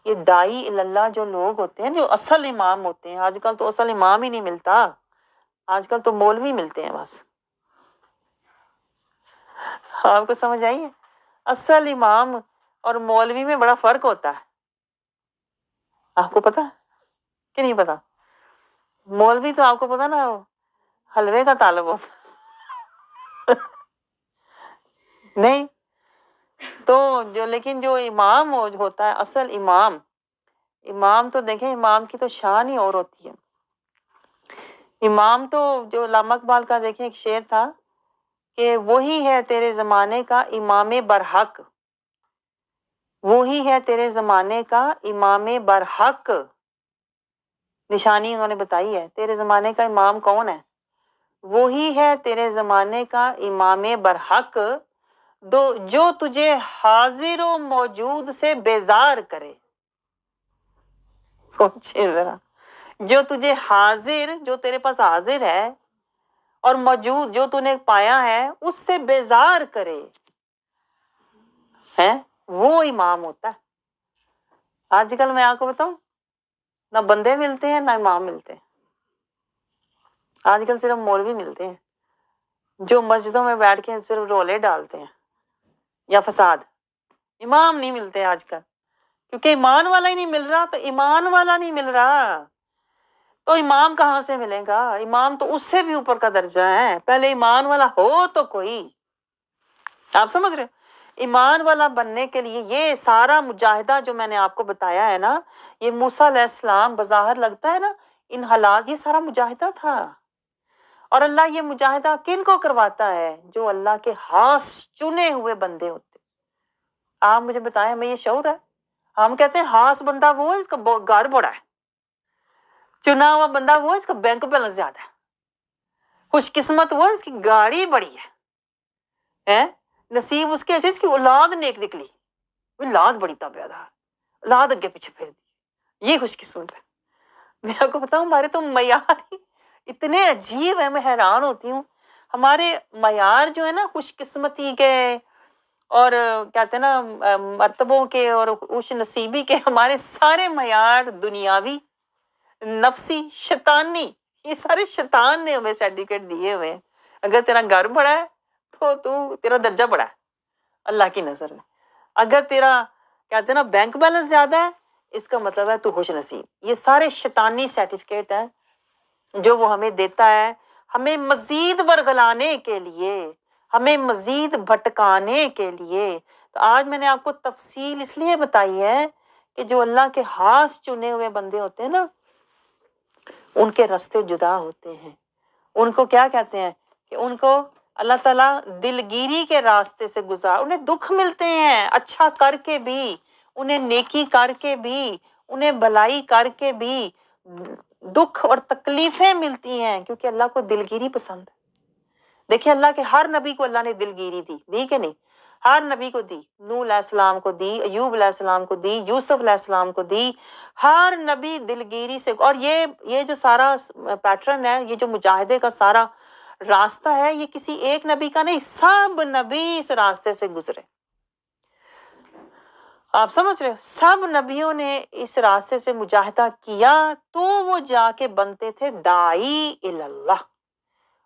یہ دائی اللہ جو لوگ ہوتے ہیں، جو اصل امام ہوتے ہیں، آج کل تو اصل امام ہی نہیں ملتا، آج کل تو مولوی ملتے ہیں بس۔ آپ کو سمجھ آئی ہے؟ اصل امام اور مولوی میں بڑا فرق ہوتا ہے، آپ کو پتا کہ نہیں پتا؟ مولوی تو آپ کو پتا نا، حلوے کا طالب ہوتا نہیں تو لیکن جو امام ہوتا ہے، اصل امام تو دیکھیں، امام کی تو شان ہی اور ہوتی ہے۔ امام تو جو علامہ اقبال کا دیکھیں ایک شعر تھا کہ وہی ہے تیرے زمانے کا امام برحق، وہی ہے تیرے زمانے کا امام برحق، نشانی انہوں نے بتائی ہے، تیرے زمانے کا امام کون ہے؟ وہی ہے تیرے زمانے کا امام برحق، جو تجھے حاضر و موجود سے بیزار کرے۔ سوچیں ذرا، جو تجھے حاضر، جو تیرے پاس حاضر ہے، اور موجود جو تو نے پایا ہے، اس سے بیزار کرے، ہے وہ امام ہوتا ہے۔ آج کل میں آپ کو بتاؤں، نہ بندے ملتے ہیں نہ امام ملتے ہیں، آج کل صرف مولوی ملتے ہیں جو مسجدوں میں بیٹھ کے صرف رولے ڈالتے ہیں یا فساد۔ امام نہیں ملتے آج کل، کیونکہ ایمان والا ہی نہیں مل رہا، تو ایمان والا نہیں مل رہا تو امام کہاں سے ملے گا؟ امام تو اس سے بھی اوپر کا درجہ ہے، پہلے ایمان والا ہو تو کوئی۔ آپ سمجھ رہے ہیں؟ ایمان والا بننے کے لیے یہ سارا مجاہدہ جو میں نے آپ کو بتایا ہے نا، یہ موسیٰ علیہ السلام بظاہر لگتا ہے نا ان حالات، یہ سارا مجاہدہ تھا۔ اور اللہ یہ مجاہدہ کن کو کرواتا ہے؟ جو اللہ کے خاص چنے ہوئے بندے ہوتے۔ آپ مجھے بتائیں، ہمیں یہ شعور ہے؟ ہم کہتے ہیں خاص بندہ وہ ہے اس کا گھر بڑا ہے، چنا ہوا بندہ وہ ہے اس کا بینک بیلنس زیادہ ہے، خوش قسمت وہ ہے اس کی گاڑی بڑی ہے، نصیب اس کے اچھے اس کی اولاد نیک نکلی، اولاد بڑی تابعدار، اولاد اگے پیچھے پھر دی، یہ خوش قسمت ہے۔ میں آپ کو بتاؤں، ہمارے تو معیار ہی اتنے عجیب ہیں، میں حیران ہوتی ہوں۔ ہمارے معیار جو ہے نا خوش قسمتی کے اور کہتے ہیں نا مرتبوں کے اور خوش نصیبی کے، ہمارے سارے معیار دنیاوی، نفسی، شیطانی، یہ سارے شیطان نے ہمیں سرٹیفکیٹ دیے ہوئے ہیں۔ اگر تیرا گھر بڑا ہے تو تیرا درجہ بڑا ہے اللہ کی نظر میں، اگر تیرا کہتے ہیں نا بینک بیلنس زیادہ ہے، اس کا مطلب ہے تو خوش نصیب۔ یہ سارے شیطانی سرٹیفکیٹ ہیں جو وہ ہمیں دیتا ہے، ہمیں مزید ورگلانے کے لیے، ہمیں مزید بھٹکانے کے لیے۔ تو آج میں نے آپ کو تفصیل اس لیے بتائی ہے کہ جو اللہ کے خاص چنے ہوئے بندے ہوتے ہیں نا، ان کے راستے جدا ہوتے ہیں. ان کو کیا کہتے ہیں کہ ان کو اللہ تعالیٰ دلگیری کے راستے سے انہیں دکھ ملتے ہیں اچھا کر کے بھی, انہیں نیکی کر کے بھی, انہیں بھلائی کر کے بھی دکھ اور تکلیفیں ملتی ہیں, کیونکہ اللہ کو دلگیری پسند ہے. دیکھیں اللہ کے ہر نبی کو اللہ نے دلگیری دی کہ نہیں؟ ہر نبی کو دی, نوح علیہ السلام کو دی, ایوب علیہ السلام کو دی, یوسف علیہ السلام کو دی. ہر نبی دلگیری سے, اور یہ جو سارا پیٹرن ہے, یہ جو مجاہدے کا سارا راستہ ہے, یہ کسی ایک نبی کا نہیں, سب نبی اس راستے سے گزرے. آپ سمجھ رہے ہو؟ سب نبیوں نے اس راستے سے مجاہدہ کیا تو وہ جا کے بنتے تھے داعی اللہ.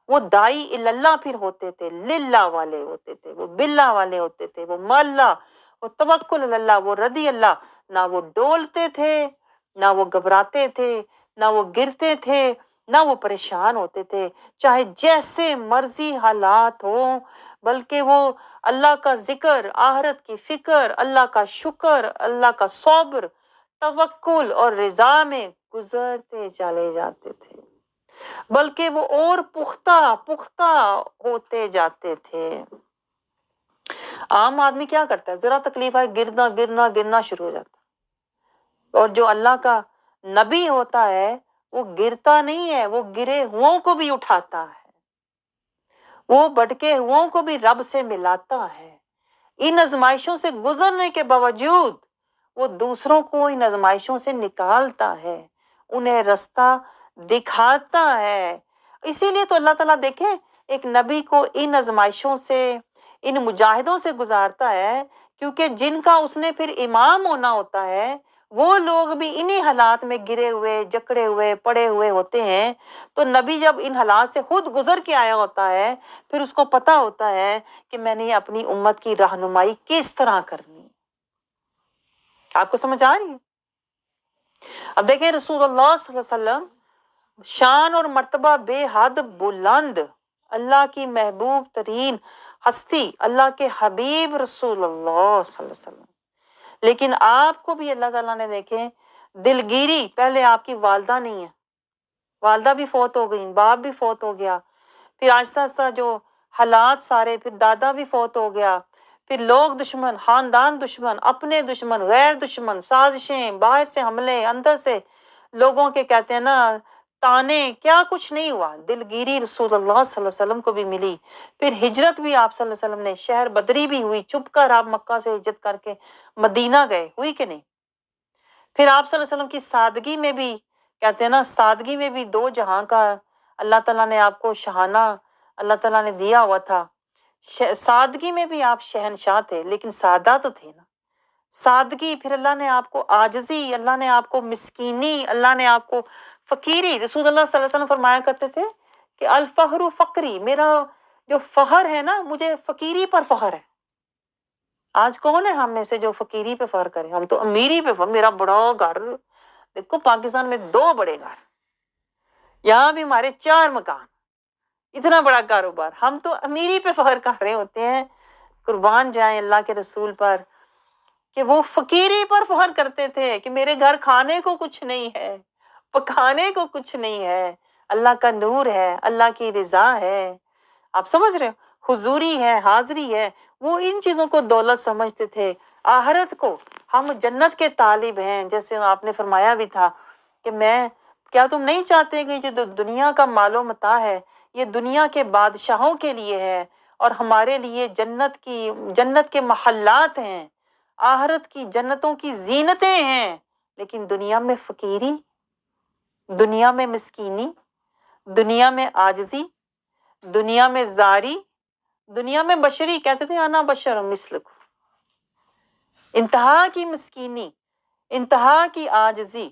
وہ داعی اللہ پھر ہوتے تھے, للہ والے ہوتے تھے, وہ باللہ والے ہوتے تھے, وہ ماللہ, وہ توکل اللہ, وہ رضی اللہ. نہ وہ ڈولتے تھے, نہ وہ گھبراتے تھے, نہ وہ گرتے تھے, نہ وہ پریشان ہوتے تھے, چاہے جیسے مرضی حالات ہوں, بلکہ وہ اللہ کا ذکر, آخرت کی فکر, اللہ کا شکر, اللہ کا صبر, توکل اور رضا میں گزرتے چلے جاتے تھے, بلکہ وہ اور پختہ ہوتے جاتے تھے. عام آدمی کیا کرتا ہے, ذرا تکلیف آئے گرنا شروع ہو جاتا ہے. اور جو اللہ کا نبی ہوتا ہے وہ گرتا نہیں ہے, وہ گرے ہوں کو بھی اٹھاتا ہے, وہ بھٹکے ہوں کو بھی رب سے ملاتا ہے. ان آزمائشوں سے گزرنے کے باوجود وہ دوسروں کو ان آزمائشوں سے نکالتا ہے, انہیں راستہ دکھاتا ہے. اسی لیے تو اللہ تعالیٰ دیکھیں ایک نبی کو ان آزمائشوں سے, ان مجاہدوں سے گزارتا ہے, کیونکہ جن کا اس نے پھر امام ہونا ہوتا ہے وہ لوگ بھی انہی حالات میں گرے ہوئے, جکڑے ہوئے, پڑے ہوئے ہوتے ہیں. تو نبی جب ان حالات سے خود گزر کے آیا ہوتا ہے, پھر اس کو پتا ہوتا ہے کہ میں نے اپنی امت کی رہنمائی کس طرح کرنی. آپ کو سمجھ آ رہی ہے؟ اب دیکھیں رسول اللہ صلی اللہ علیہ وسلم شان اور مرتبہ بے حد بلند, اللہ کی محبوب ترین ہستی, اللہ کے حبیب رسول اللہ صلی اللہ علیہ وسلم. لیکن آپ کو بھی اللہ تعالیٰ نے دیکھیں دلگیری, پہلے آپ کی والدہ نہیں ہے, والدہ بھی فوت ہو گئی, باپ بھی فوت ہو گیا, پھر آہستہ آہستہ جو حالات سارے, پھر دادا بھی فوت ہو گیا, پھر لوگ دشمن, خاندان دشمن, اپنے دشمن, غیر دشمن, سازشیں, باہر سے حملے, اندر سے لوگوں کے کہتے ہیں نا تانے, کیا کچھ نہیں ہوا. دلگیری رسول اللہ صلی اللہ علیہ وسلم کو بھی ملی. پھر ہجرت بھی آپ صلی اللہ علیہ وسلم نے, شہر بدری بھی ہوئی, چھپ کر آپ مکہ سے ہجرت کر کے مدینہ گئے, ہوئی کہ نہیں؟ پھر آپ صلی اللہ علیہ وسلم کی سادگی میں بھی کہتے ہیں نا, سادگی میں بھی دو جہاں کا اللہ تعالیٰ نے آپ کو شہانہ اللہ تعالیٰ نے دیا ہوا تھا. سادگی میں بھی آپ شہنشاہ تھے, لیکن سادہ تو تھے نا. سادگی, پھر اللہ نے آپ کو عاجزی, اللہ نے آپ کو مسکینی, اللہ نے آپ کو فقیری. رسول اللہ صلی اللہ علیہ وسلم فرمایا کرتے تھے کہ الفخر فقری, میرا جو فخر ہے نا, مجھے فقیری پر فخر ہے. آج کون ہے ہم میں سے جو فقیری پہ فخر کرے؟ ہم تو امیری پہ فخر. میرا بڑا گھر, دیکھو پاکستان میں 2 بڑے گھر, یہاں بھی ہمارے 4 مکان, اتنا بڑا کاروبار. ہم تو امیری پہ فخر کر رہے ہوتے ہیں. قربان جائیں اللہ کے رسول پر کہ وہ فقیری پر فخر کرتے تھے کہ میرے گھر کھانے کو کچھ نہیں ہے, پکانے کو کچھ نہیں ہے, اللہ کا نور ہے, اللہ کی رضا ہے. آپ سمجھ رہے ہو؟ حضوری ہے, حاضری ہے. وہ ان چیزوں کو دولت سمجھتے تھے. آخرت کو, ہم جنت کے طالب ہیں, جیسے آپ نے فرمایا بھی تھا کہ کیا تم نہیں چاہتے کہ جو دنیا کا مال و متاع ہے یہ دنیا کے بادشاہوں کے لیے ہے اور ہمارے لیے جنت کے محلات ہیں, آخرت کی جنتوں کی زینتیں ہیں. لیکن دنیا میں فقیری, دنیا میں مسکینی, دنیا میں عاجزی, دنیا میں زاری, دنیا میں بشری, کہتے تھے انا بشر مثلکم, انتہا کی مسکینی, انتہا کی عاجزی.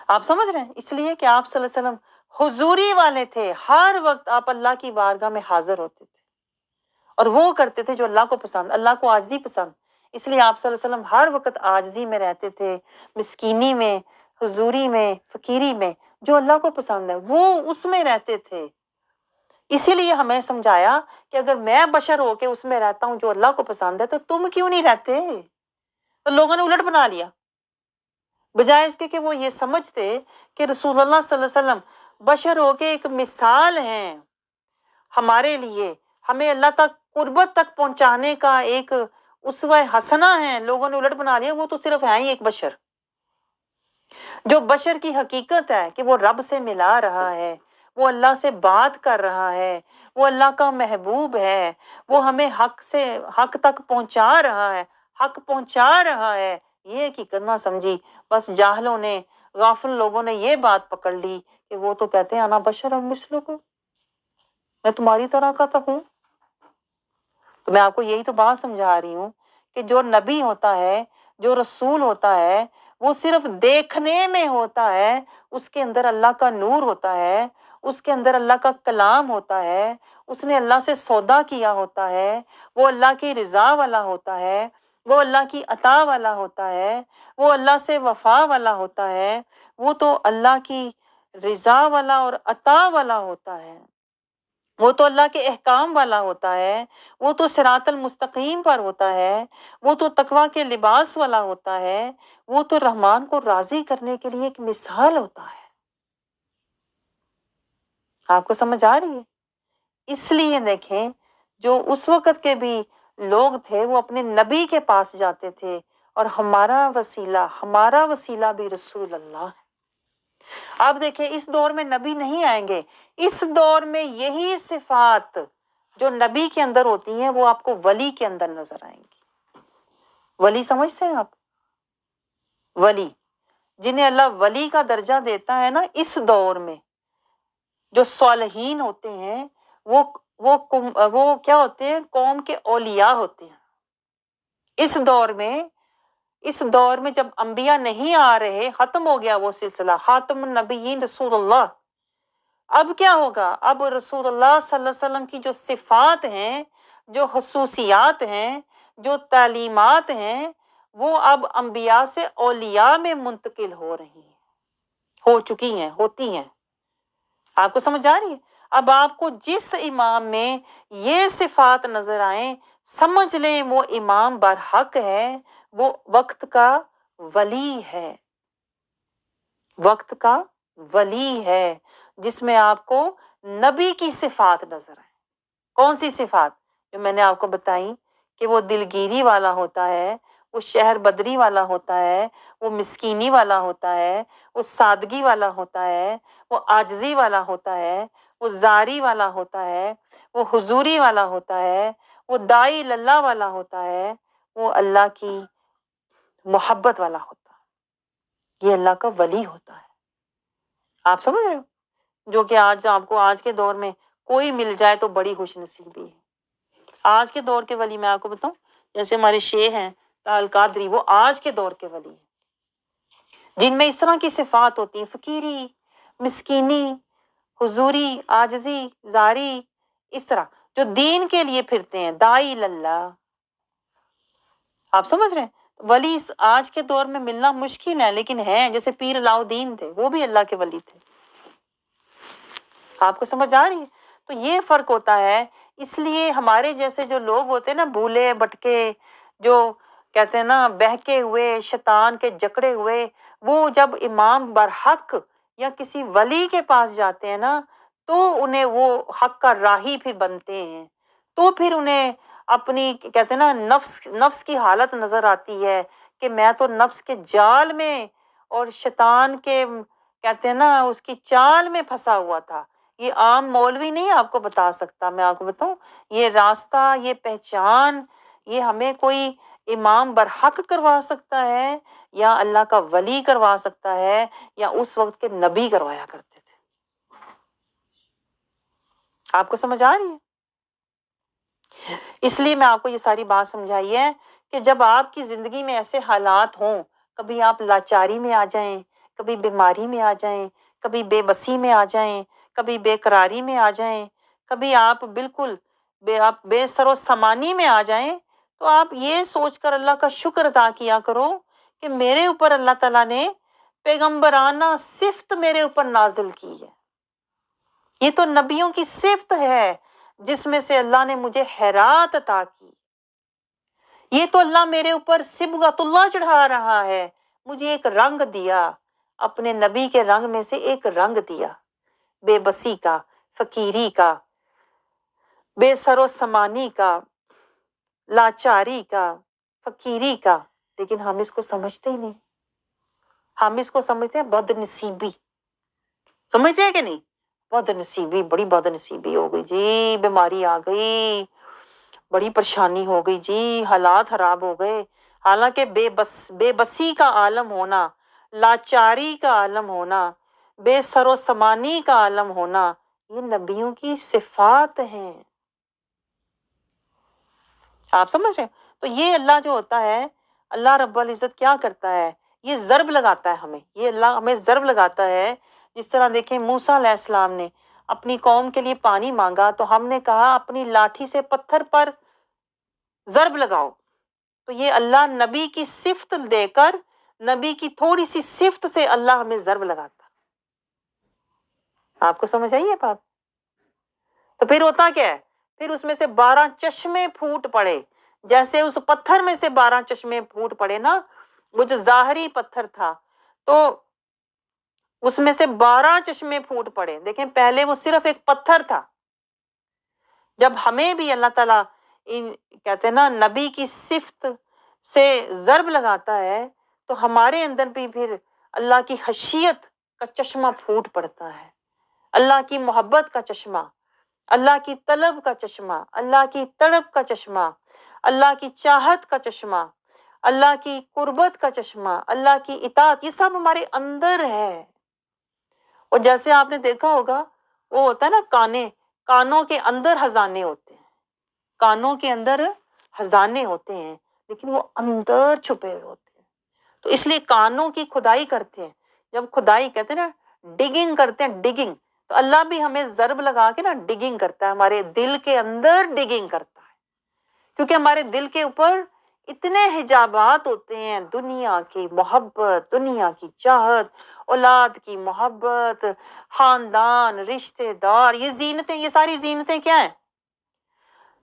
آپ سمجھ رہے ہیں؟ اس لیے کہ آپ صلی اللہ علیہ وسلم حضوری والے تھے, ہر وقت آپ اللہ کی بارگاہ میں حاضر ہوتے تھے اور وہ کرتے تھے جو اللہ کو پسند, اللہ کو عاجزی پسند. اس لیے آپ صلی اللہ علیہ وسلم ہر وقت عاجزی میں رہتے تھے, مسکینی میں, حضوری میں, فقیری میں, جو اللہ کو پسند ہے وہ اس میں رہتے تھے. اسی لیے ہمیں سمجھایا کہ اگر میں بشر ہو کے اس میں رہتا ہوں جو اللہ کو پسند ہے تو تم کیوں نہیں رہتے؟ تو لوگوں نے الٹ بنا لیا, بجائے اس کے کہ وہ یہ سمجھتے کہ رسول اللہ صلی اللہ علیہ وسلم بشر ہو کے ایک مثال ہیں ہمارے لیے، ہمیں اللہ تک قربت تک پہنچانے کا ایک اسوہ حسنہ ہے، لوگوں نے الٹ بنا لیا وہ تو صرف ہے ہی ایک بشر۔ جو بشر کی حقیقت ہے کہ وہ رب سے ملا رہا ہے، وہ اللہ سے بات کر رہا ہے، وہ اللہ کا محبوب ہے، وہ ہمیں حق تک پہنچا رہا ہے، حق پہنچا رہا ہے، یہ حقیقت نہ سمجھی۔ بس جاہلوں نے، غافل لوگوں نے یہ بات پکڑ لی کہ وہ تو کہتے ہیں انا بشر مثلکم، میں تمہاری طرح کا تو ہوں۔ تو میں آپ کو یہی تو بات سمجھا رہی ہوں کہ جو نبی ہوتا ہے، جو رسول ہوتا ہے، وہ صرف دیکھنے میں ہوتا ہے، اس کے اندر اللہ کا نور ہوتا ہے، اس کے اندر اللہ کا کلام ہوتا ہے، اس نے اللہ سے سودا کیا ہوتا ہے، وہ اللہ کی رضا والا ہوتا ہے، وہ اللہ کی عطا والا ہوتا ہے، وہ اللہ سے وفا والا ہوتا ہے، وہ تو اللہ کی رضا والا اور عطا والا ہوتا ہے، وہ تو اللہ کے احکام والا ہوتا ہے، وہ تو صراط المستقیم پر ہوتا ہے، وہ تو تقویٰ کے لباس والا ہوتا ہے، وہ تو رحمان کو راضی کرنے کے لیے ایک مثال ہوتا ہے۔ آپ کو سمجھ آ رہی ہے؟ اس لیے دیکھیں جو اس وقت کے بھی لوگ تھے وہ اپنے نبی کے پاس جاتے تھے، اور ہمارا وسیلہ بھی رسول اللہ ہے۔ آپ دیکھیں اس دور میں نبی نہیں آئیں گے، اس دور میں یہی صفات جو نبی کے اندر ہوتی ہیں وہ آپ کو ولی کے اندر نظر آئیں گی۔ ولی سمجھتے ہیں آپ؟ ولی جنہیں اللہ ولی کا درجہ دیتا ہے نا، اس دور میں جو صالحین ہوتے ہیں وہ کیا ہوتے ہیں؟ قوم کے اولیاء ہوتے ہیں۔ اس دور میں جب انبیاء نہیں آ رہے، ختم ہو گیا وہ سلسلہ، خاتم النبیین رسول اللہ، اب کیا ہوگا؟ اب رسول اللہ صلی اللہ علیہ وسلم کی جو صفات ہیں، جو خصوصیات ہیں، جو تعلیمات ہیں، وہ اب انبیاء سے اولیاء میں منتقل ہو رہی ہیں، ہو چکی ہیں، ہوتی ہیں۔ آپ کو سمجھ آ رہی ہے؟ اب آپ کو جس امام میں یہ صفات نظر آئیں، سمجھ لیں وہ امام برحق ہے، وہ وقت کا ولی ہے، وقت کا ولی ہے، جس میں آپ کو نبی کی صفات نظر آئیں۔ کون سی صفات؟ جو میں نے آپ کو بتائی کہ وہ دلگیری والا ہوتا ہے، وہ شہر بدری والا ہوتا ہے، وہ مسکینی والا ہوتا ہے، وہ سادگی والا ہوتا ہے، وہ عاجزی والا ہوتا ہے، وہ زاری والا ہوتا ہے، وہ حضوری والا ہوتا ہے، وہ داعی اللہ والا ہوتا ہے، وہ اللہ کی محبت والا ہوتا ہے، یہ اللہ کا ولی ہوتا ہے۔ آپ سمجھ رہے ہو؟ جو کہ آج آپ کو آج کے دور میں کوئی مل جائے تو بڑی خوش نصیبی ہے۔ آج کے دور کے ولی میں آپ کو بتاؤں، جیسے ہمارے شیخ ہیں القادری، وہ آج کے دور کے ولی ہیں جن میں اس طرح کی صفات ہوتی ہیں، فقیری، مسکینی، حضوری، عاجزی، زاری، اس طرح جو دین کے لیے پھرتے ہیں، داعی اللہ۔ آپ سمجھ رہے ہیں؟ ولی آج کے دور میں ملنا مشکل ہے، لیکن ہیں، جیسے پیر علاؤدین تھے، وہ بھی اللہ کے ولی تھے۔ آپ کو سمجھ آ رہی ہے؟ تو یہ فرق ہوتا ہے۔ اس لیے ہمارے جیسے جو لوگ ہوتے ہیں نا، بھولے بھٹکے، جو کہتے ہیں نا بہکے ہوئے، شیطان کے جکڑے ہوئے، وہ جب امام برحق یا کسی ولی کے پاس جاتے ہیں نا، تو انہیں وہ حق کا راہی پھر بنتے ہیں، تو پھر انہیں اپنی کہتے ہیں نا نفس کی حالت نظر آتی ہے کہ میں تو نفس کے جال میں اور شیطان کے کہتے ہیں نا اس کی چال میں پھنسا ہوا تھا۔ یہ عام مولوی نہیں آپ کو بتا سکتا، میں آپ کو بتاؤں، یہ راستہ، یہ پہچان، یہ ہمیں کوئی امام برحق کروا سکتا ہے، یا اللہ کا ولی کروا سکتا ہے، یا اس وقت کے نبی کروایا کرتے تھے۔ آپ کو سمجھ آ رہی ہے؟ اس لیے میں آپ کو یہ ساری بات سمجھائی ہے کہ جب آپ کی زندگی میں ایسے حالات ہوں، کبھی آپ لاچاری میں آ جائیں، کبھی بیماری میں آ جائیں، کبھی بے بسی میں آ جائیں، کبھی بے قراری میں آ جائیں، کبھی آپ بالکل بے سر و سامانی میں آ جائیں، تو آپ یہ سوچ کر اللہ کا شکر ادا کیا کرو کہ میرے اوپر اللہ تعالیٰ نے پیغمبرانہ صفت میرے اوپر نازل کی ہے۔ یہ تو نبیوں کی صفت ہے جس میں سے اللہ نے مجھے خیرات عطا کی۔ یہ تو اللہ میرے اوپر صبغۃ اللہ چڑھا رہا ہے، مجھے ایک رنگ دیا، اپنے نبی کے رنگ میں سے ایک رنگ دیا، بے بسی کا، فقیری کا، بے سر و سمانی کا، لاچاری کا، فقیری کا۔ لیکن ہم اس کو سمجھتے ہی نہیں، ہم اس کو سمجھتے ہیں بد نصیبی، سمجھتے ہیں کہ نہیں؟ بد نصیبی، بڑی بد نصیبی ہو گئی جی، بیماری آ گئی، بڑی پریشانی ہو گئی جی، حالات خراب ہو گئے۔ حالانکہ بے بسی کا عالم ہونا، لاچاری کا عالم ہونا، بے سر و سمانی کا عالم ہونا، یہ نبیوں کی صفات ہیں۔ آپ سمجھ رہے ہیں؟ تو یہ اللہ جو ہوتا ہے، اللہ رب العزت کیا کرتا ہے؟ یہ ضرب لگاتا ہے ہمیں، یہ اللہ ہمیں ضرب لگاتا ہے۔ جس طرح دیکھیں موسیٰ علیہ السلام نے اپنی قوم کے لیے پانی مانگا تو ہم نے کہا اپنی لاٹھی سے پتھر پر ضرب لگاؤ، تو یہ اللہ نبی کی صفت دے کر، نبی کی تھوڑی سی صفت سے اللہ ہمیں ضرب لگاتا۔ آپ کو سمجھ آئی ہے بات؟ تو پھر ہوتا کیا ہے؟ پھر اس میں سے 12 چشمے پھوٹ پڑے، جیسے اس پتھر میں سے 12 چشمے پھوٹ پڑے نا، وہ جو ظاہری پتھر تھا تو اس میں سے 12 چشمے پھوٹ پڑے۔ دیکھیں پہلے وہ صرف ایک پتھر تھا، جب ہمیں بھی اللہ تعالیٰ کہتے ہیں نا نبی کی صفت سے ضرب لگاتا ہے تو ہمارے اندر بھی پھر اللہ کی خشیت کا چشمہ پھوٹ پڑتا ہے، اللہ کی محبت کا چشمہ، اللہ کی طلب کا چشمہ، اللہ کی تڑپ کا چشمہ، اللہ کی چاہت کا چشمہ، اللہ کی قربت کا چشمہ، اللہ کی اطاعت، یہ سب ہمارے اندر ہے۔ اور جیسے آپ نے دیکھا ہوگا وہ ہوتا ہے نا کانوں کے اندر خزانے ہوتے ہیں، کانوں کے اندر خزانے ہوتے ہیں لیکن وہ اندر چھپے ہوئے ہوتے ہیں، تو اس لیے کانوں کی کھدائی کرتے ہیں۔ جب کھدائی کہتے ہیں نا ڈگنگ کرتے ہیں، ڈگنگ، تو اللہ بھی ہمیں ضرب لگا کے نا ڈگنگ کرتا ہے، ہمارے دل کے اندر ڈگنگ کرتا ہے، کیونکہ ہمارے دل کے اوپر اتنے حجابات ہوتے ہیں، دنیا کی محبت، دنیا کی چاہت، اولاد کی محبت، خاندان، رشتے دار، یہ زینتیں، یہ ساری زینتیں کیا ہیں؟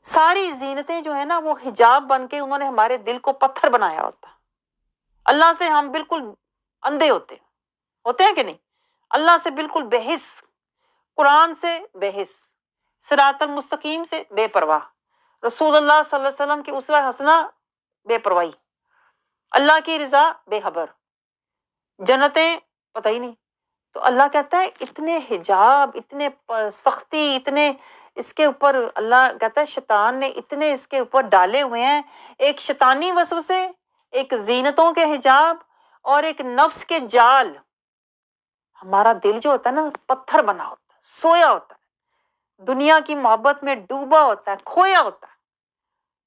ساری زینتیں جو ہیں نا وہ حجاب بن کے انہوں نے ہمارے دل کو پتھر بنایا ہوتا ہے۔ اللہ سے ہم بالکل اندھے ہوتے ہیں کہ نہیں؟ اللہ سے بالکل بے حس، قرآن سے بے حس، صراط المستقیم سے بے پرواہ، رسول اللہ صلی اللہ علیہ وسلم کی اسوہ حسنہ بے پرواہی، اللہ کی رضا بے خبر، جنتیں پتہ ہی نہیں۔ تو اللہ کہتا ہے اتنے حجاب، اتنے سختی، اتنے اس کے اوپر اللہ کہتا ہے شیطان نے اتنے اس کے اوپر ڈالے ہوئے ہیں، ایک شیطانی وسوسے، ایک زینتوں کے حجاب اور ایک نفس کے جال۔ ہمارا دل جو ہوتا ہے نا پتھر بنا ہوتا ہے، سویا ہوتا ہے، دنیا کی محبت میں ڈوبا ہوتا ہے، کھویا ہوتا ہے۔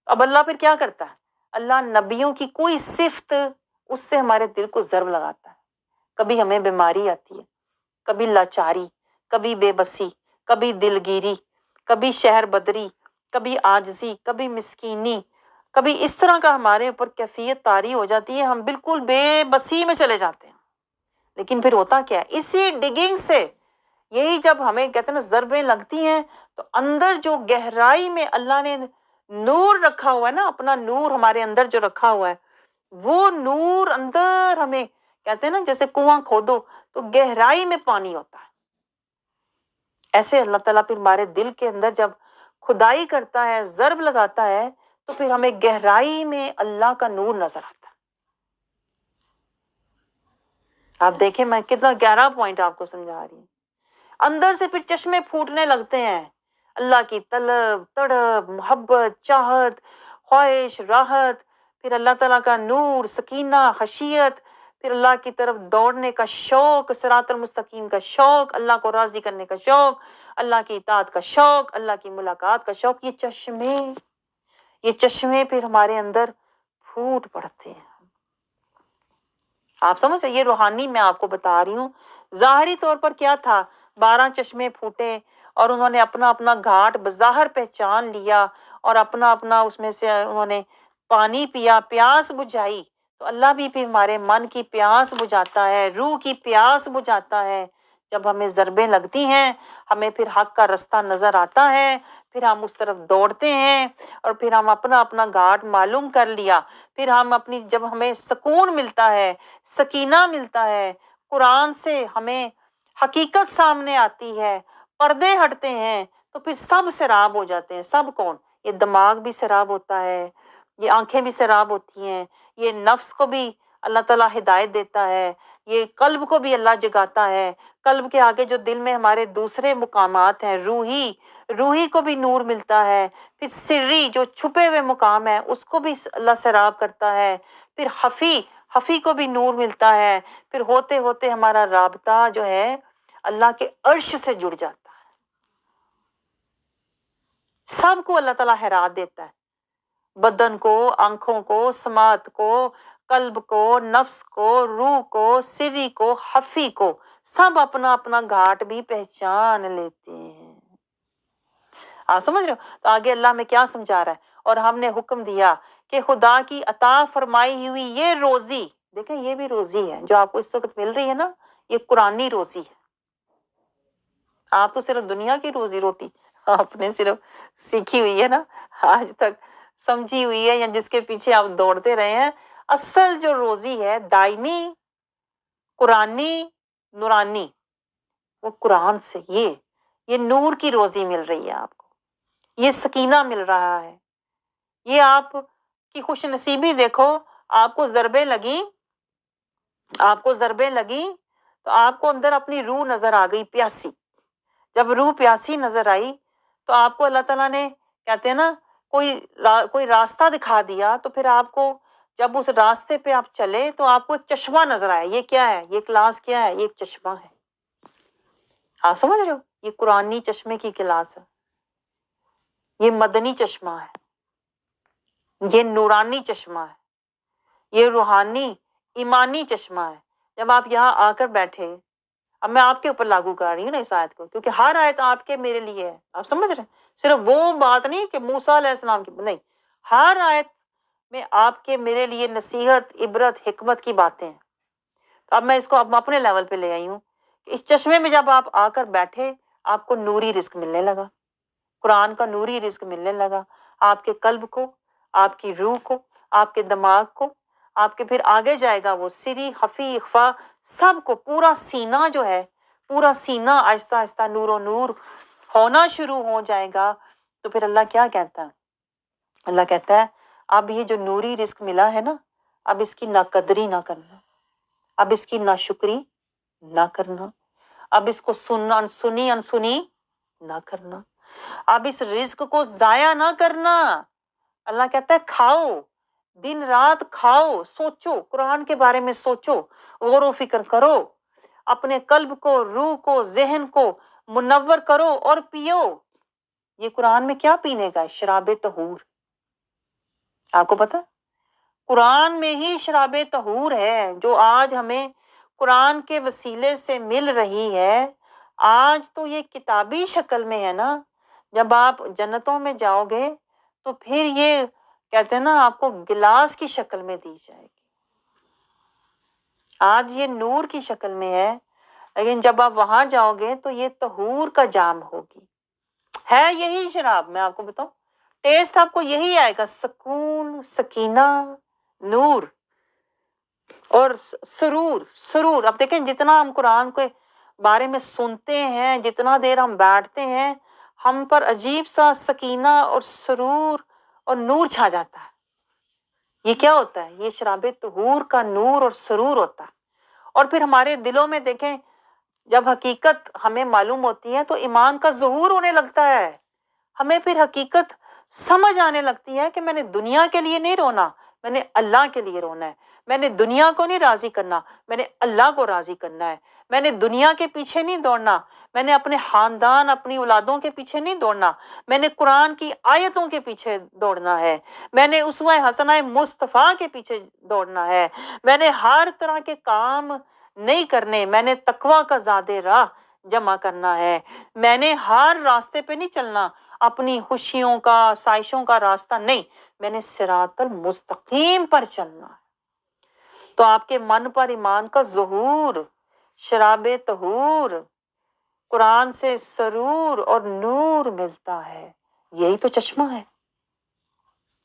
اب اللہ پھر کیا کرتا ہے؟ اللہ نبیوں کی کوئی صفت اس سے ہمارے دل کو ضرب لگاتا ہے۔ کبھی ہمیں بیماری آتی ہے، کبھی لاچاری، کبھی بے بسی، کبھی دلگیری، کبھی شہر بدری، کبھی عاجزی، کبھی مسکینی، کبھی اس طرح کا ہمارے اوپر کیفیت طاری ہو جاتی ہے، ہم بالکل بے بسی میں چلے جاتے ہیں۔ لیکن پھر ہوتا کیا ہے؟ اسی ڈگنگ سے، یہی جب ہمیں کہتے ہیں نا ضربیں لگتی ہیں تو اندر جو گہرائی میں اللہ نے نور رکھا ہوا ہے نا، اپنا نور ہمارے اندر جو رکھا ہوا ہے، وہ نور اندر ہمیں کہتے ہیں نا جیسے کنواں کھودو تو گہرائی میں پانی ہوتا ہے، ایسے اللہ تعالیٰ پھر ہمارے دل کے اندر جب کھدائی کرتا ہے، ضرب لگاتا ہے تو پھر ہمیں گہرائی میں اللہ کا نور نظر آتا ہے۔ آپ دیکھیں میں کتنا گہرا پوائنٹ آپ کو سمجھا رہی ہوں۔ اندر سے پھر چشمے پھوٹنے لگتے ہیں، اللہ کی طلب، تڑپ، محبت، چاہت، خواہش، راحت، پھر اللہ تعالیٰ کا نور، سکینہ، خشیت، پھر اللہ کی طرف دوڑنے کا شوق، صراط المستقیم کا شوق، اللہ کو راضی کرنے کا شوق، اللہ کی اطاعت کا شوق، اللہ کی ملاقات کا شوق، یہ چشمے پھر ہمارے اندر پھوٹ پڑتے ہیں۔ آپ سمجھ رہے؟ یہ روحانی میں آپ کو بتا رہی ہوں۔ ظاہری طور پر کیا تھا؟ 12 چشمے پھوٹے اور انہوں نے اپنا اپنا گھاٹ بظاہر پہچان لیا اور اپنا اپنا اس میں سے انہوں نے پانی پیا، پیاس بجھائی۔ تو اللہ بھی پھر ہمارے من کی پیاس بجھاتا ہے، روح کی پیاس بجھاتا ہے۔ جب ہمیں ضربیں لگتی ہیں، ہمیں پھر حق کا رستہ نظر آتا ہے، پھر ہم اس طرف دوڑتے ہیں اور پھر ہم اپنا اپنا گھاٹ معلوم کر لیا، پھر ہم اپنی جب ہمیں سکون ملتا ہے، سکینہ ملتا ہے، قرآن سے ہمیں حقیقت سامنے آتی ہے، پردے ہٹتے ہیں، تو پھر سب سیراب ہو جاتے ہیں۔ سب کون؟ یہ دماغ بھی سیراب ہوتا ہے، یہ آنکھیں بھی سیراب ہوتی ہیں، یہ نفس کو بھی اللہ تعالیٰ ہدایت دیتا ہے، یہ قلب کو بھی اللہ جگاتا ہے، قلب کے آگے جو دل میں ہمارے دوسرے مقامات ہیں، روحی کو بھی نور ملتا ہے، پھر سری جو چھپے ہوئے مقام ہے اس کو بھی اللہ سیراب کرتا ہے، پھر خفی کو بھی نور ملتا ہے، پھر ہوتے ہوتے ہمارا رابطہ جو ہے اللہ کے عرش سے جڑ جاتا ہے۔ سب کو اللہ تعالیٰ حیرات دیتا ہے، بدن کو، آنکھوں کو، سماعت کو، قلب کو، نفس کو، روح کو، سری کو، خفی کو، سب اپنا اپنا گھاٹ بھی پہچان لیتے ہیں۔ آپ سمجھ رہے ہو؟ تو آگے اللہ میں کیا سمجھا رہا ہے؟ اور ہم نے حکم دیا کہ خدا کی عطا فرمائی ہوئی یہ روزی، دیکھیں یہ بھی روزی ہے جو آپ کو اس وقت مل رہی ہے نا، یہ قرآنی روزی ہے۔ آپ تو صرف دنیا کی روزی روٹی آپ نے صرف سیکھی ہوئی ہے نا، آج تک سمجھی ہوئی ہے، یا جس کے پیچھے آپ دوڑتے رہے ہیں۔ اصل جو روزی ہے دائمی، قرآنی، نورانی، وہ قرآن سے، یہ نور کی روزی مل رہی ہے آپ کو، یہ سکینہ مل رہا ہے، یہ آپ کی خوش نصیبی دیکھو۔ آپ کو ضربیں لگیں تو آپ کو اندر اپنی روح نظر آ گئی پیاسی۔ جب روح پیاسی نظر آئی تو آپ کو اللہ تعالیٰ نے، کہتے ہیں نا، کوئی راستہ دکھا دیا، تو پھر آپ کو جب اس راستے پہ آپ چلے تو آپ کو ایک چشمہ نظر آیا۔ یہ کیا ہے؟ یہ کلاس کیا ہے؟ یہ ایک چشمہ ہے۔ آپ سمجھ رہے ہو؟ یہ قرآنی چشمے کی کلاس ہے، یہ مدنی چشمہ ہے، یہ نورانی چشمہ ہے، یہ روحانی ایمانی چشمہ ہے۔ جب آپ یہاں آ کر بیٹھے، اب میں آپ کے اوپر لاگو کر رہی ہوں نا اس آیت کو، کیونکہ ہر آیت آپ کے میرے لیے ہے۔ آپ سمجھ رہے ہیں؟ صرف وہ بات نہیں کہ موسیٰ علیہ السلام کی، نہیں، ہر آیت میں آپ کے میرے لیے نصیحت، عبرت، حکمت کی باتیں ہیں۔ تو اب میں اس کو اپنے لیول پہ لے آئی ہوں کہ اس چشمے میں جب آپ آ کر بیٹھے، آپ کو نوری رزق ملنے لگا، قرآن کا نوری رزق ملنے لگا، آپ کے قلب کو، آپ کی روح کو، آپ کے دماغ کو، آپ کے پھر آگے جائے گا وہ سری، خفی، اخفا، سب کو، پورا سینہ جو ہے، پورا سینہ آہستہ آہستہ نور و نور ہونا شروع ہو جائے گا۔ تو پھر اللہ کیا کہتا ہے؟ اللہ کہتا ہے اب یہ جو نوری رزق ملا ہے نا، اب اس کی ناقدری نہ کرنا، اب اس کی ناشکری نہ کرنا، اب اس کو انسنی نہ کرنا، اب اس رزق کو ضائع نہ کرنا۔ اللہ کہتا ہے کھاؤ، دن رات کھاؤ، سوچو، قرآن کے بارے میں سوچو، غور و فکر کرو، اپنے قلب کو، روح کو، ذہن کو منور کرو اور پیو۔ یہ قرآن میں کیا پینے کا ہے؟ شراب طہور۔ آپ کو پتہ؟ قرآن میں ہی شراب طہور ہے جو آج ہمیں قرآن کے وسیلے سے مل رہی ہے۔ آج تو یہ کتابی شکل میں ہے نا، جب آپ جنتوں میں جاؤ گے تو پھر یہ کہتے ہیں نا آپ کو گلاس کی شکل میں دی جائے گی۔ آج یہ نور کی شکل میں ہے، لیکن جب آپ وہاں جاؤ گے تو یہ طہور کا جام ہوگی۔ ہے یہی شراب، میں آپ کو بتاؤں، ٹیسٹ آپ کو یہی آئے گا، سکون، سکینہ، نور اور سرور۔ اب دیکھیں جتنا ہم قرآن کے بارے میں سنتے ہیں، جتنا دیر ہم بیٹھتے ہیں، ہم پر عجیب سا سکینہ اور سرور اور نور چھا جاتا ہے۔ یہ کیا ہوتا ہے؟ یہ شراب طہور کا نور اور سرور ہوتا ہے۔ اور پھر ہمارے دلوں میں دیکھیں جب حقیقت ہمیں معلوم ہوتی ہے تو ایمان کا ظہور ہونے لگتا ہے، ہمیں پھر حقیقت سمجھ آنے لگتی ہے کہ میں نے دنیا کے لیے نہیں رونا، میں نے اللہ کے لیے رونا ہے۔ میں نے دنیا کو نہیں راضی کرنا، میں نے اللہ کو راضی کرنا ہے۔ میں نے دنیا کے پیچھے نہیں دوڑنا، میں نے اپنے خاندان، اپنی اولادوں کے پیچھے نہیں دوڑنا، میں نے قرآن کی آیتوں کے پیچھے دوڑنا ہے، میں نے اسوہ حسنہ مصطفیٰ کے پیچھے دوڑنا ہے، میں نے ہر طرح کے کام نہیں کرنے، میں نے تقویٰ کا زاد راہ جمع کرنا ہے، میں نے ہر راستے پہ نہیں چلنا، اپنی خوشیوں کا، سائشوں کا راستہ نہیں، میں نے صراط المستقیم پر چلنا ہے۔ تو آپ کے من پر ایمان کا ظہور، شراب طہور، قرآن سے سرور اور نور ملتا ہے۔ یہی تو چشمہ ہے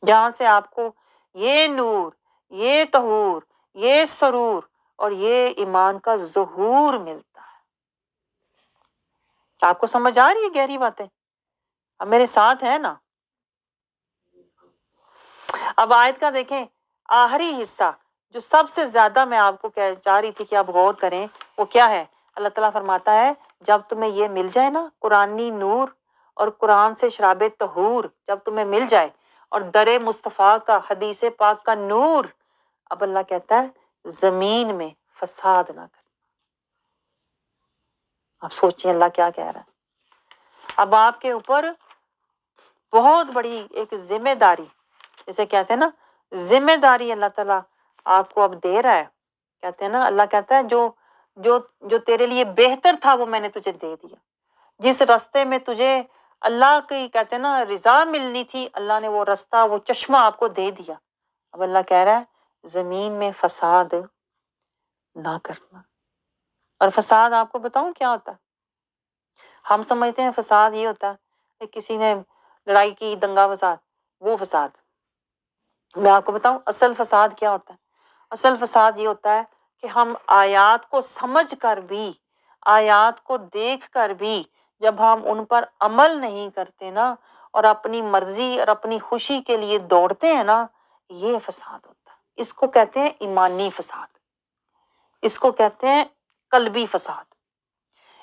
جہاں سے آپ کو یہ نور، یہ طہور، یہ سرور اور یہ ایمان کا ظہور ملتا ہے۔ آپ کو سمجھ آ رہی ہے گہری باتیں؟ اب میرے ساتھ ہے نا؟ اب آیت کا دیکھیں آخری حصہ جو سب سے زیادہ میں آپ کو چاہ رہی تھی کہ آپ غور کریں، وہ کیا ہے؟ اللہ تعالیٰ فرماتا ہے جب تمہیں یہ مل جائے نا قرآنی نور اور قرآن سے شراب طہور جب تمہیں مل جائے اور در مصطفیٰ کا حدیث پاک کا نور، اب اللہ کہتا ہے زمین میں فساد نہ کر۔ آپ سوچیں اللہ کیا کہہ رہا ہے۔ اب آپ کے اوپر بہت بڑی ایک ذمہ داری، جیسے کہتے ہیں نا ذمہ داری اللہ تعالیٰ آپ کو اب دے رہا ہے۔ کہتے ہیں نا اللہ کہتا ہے جو جو جو تیرے لیے بہتر تھا وہ میں نے تجھے دے دیا، جس راستے میں تجھے اللہ کی کہتے ہیں نا رضا ملنی تھی، اللہ نے وہ راستہ وہ چشمہ آپ کو دے دیا۔ اب اللہ کہہ رہا ہے زمین میں فساد نہ کرنا۔ اور فساد آپ کو بتاؤں کیا ہوتا ہے؟ ہم سمجھتے ہیں فساد یہ ہوتا ہے کہ کسی نے لڑائی کی، دنگا فساد، وہ فساد۔ میں آپ کو بتاؤں اصل فساد کیا ہوتا ہے؟ اصل فساد یہ ہوتا ہے کہ ہم آیات کو سمجھ کر بھی، آیات کو دیکھ کر بھی جب ہم ان پر عمل نہیں کرتے نا اور اپنی مرضی اور اپنی خوشی کے لیے دوڑتے ہیں نا، یہ فساد ہوتا ہے۔ اس کو کہتے ہیں ایمانی فساد، اس کو کہتے ہیں قلبی فساد،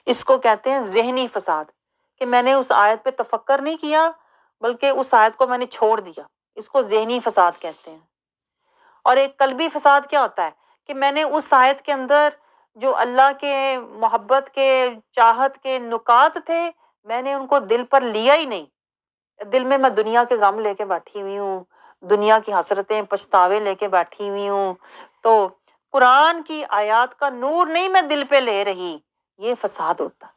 اس کو کہتے ہیں ذہنی فساد، کہ میں نے اس آیت پہ تفکر نہیں کیا بلکہ اس آیت کو میں نے چھوڑ دیا، اس کو ذہنی فساد کہتے ہیں۔ اور ایک قلبی فساد کیا ہوتا ہے کہ میں نے اس آیت کے اندر جو اللہ کے محبت کے چاہت کے نکات تھے میں نے ان کو دل پر لیا ہی نہیں، دل میں دنیا کے غم لے کے بیٹھی ہوئی ہوں، دنیا کی حسرتیں پچھتاوے لے کے بیٹھی ہوئی ہوں، تو قرآن کی آیات کا نور نہیں میں دل پہ لے رہی، یہ فساد ہوتا۔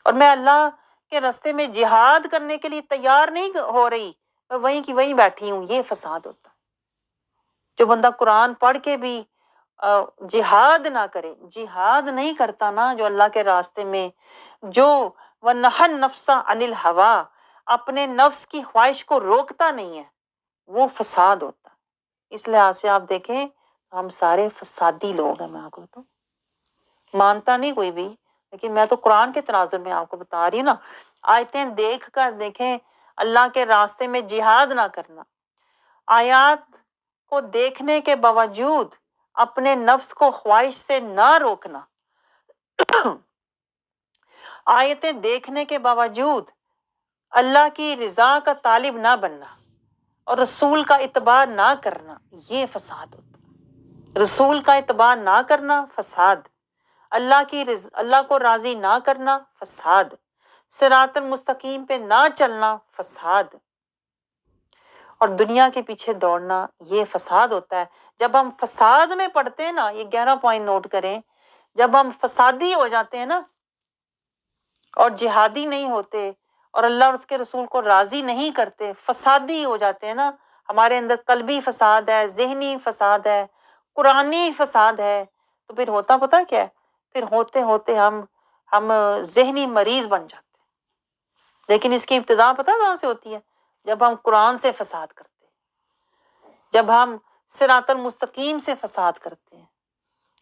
اور میں اللہ کے راستے میں جہاد کرنے کے لیے تیار نہیں ہو رہی، میں وہیں کی وہیں بیٹھی ہوں، یہ فساد ہوتا۔ جو بندہ قرآن پڑھ کے بھی جہاد نہ کرے، جہاد نہیں کرتا نا جو اللہ کے راستے میں، جو وَنَهَى النَّفْسَ عَنِ الْهَوَىٰ اپنے نفس کی خواہش کو روکتا نہیں ہے، وہ فساد ہوتا ہے۔ اس لحاظ سے آپ دیکھیں ہم سارے فسادی لوگ ہیں۔ میں آپ کو بتاؤں مانتا نہیں کوئی بھی، لیکن میں تو قرآن کے تناظر میں آپ کو بتا رہی ہوں نا، آیتیں دیکھ کر دیکھیں اللہ کے راستے میں جہاد نہ کرنا، آیات کو دیکھنے کے باوجود اپنے نفس کو خواہش سے نہ روکنا، آیتیں دیکھنے کے باوجود اللہ کی رضا کا طالب نہ بننا اور رسول کا اتباع نہ کرنا، یہ فساد ہوتا ہے۔ رسول کا اتباع نہ کرنا فساد، اللہ کو راضی نہ کرنا فساد، صراط المستقیم پہ نہ چلنا فساد، اور دنیا کے پیچھے دوڑنا یہ فساد ہوتا ہے۔ جب ہم فساد میں پڑتے ہیں نا، یہ 11 پوائنٹ نوٹ کریں، جب ہم فسادی ہو جاتے ہیں نا اور جہادی نہیں ہوتے اور اللہ اور اس کے رسول کو راضی نہیں کرتے، فسادی ہو جاتے ہیں نا، ہمارے اندر قلبی فساد ہے، ذہنی فساد ہے، قرآنی فساد ہے، تو پھر ہوتا پتہ کیا ہے؟ پھر ہوتے ہوتے ہم ذہنی مریض بن جاتے ہیں۔ لیکن اس کی ابتدا پتہ کہاں سے ہوتی ہے؟ جب ہم قرآن سے فساد کرتے ہیں، جب ہم صراط المستقیم سے فساد کرتے ہیں،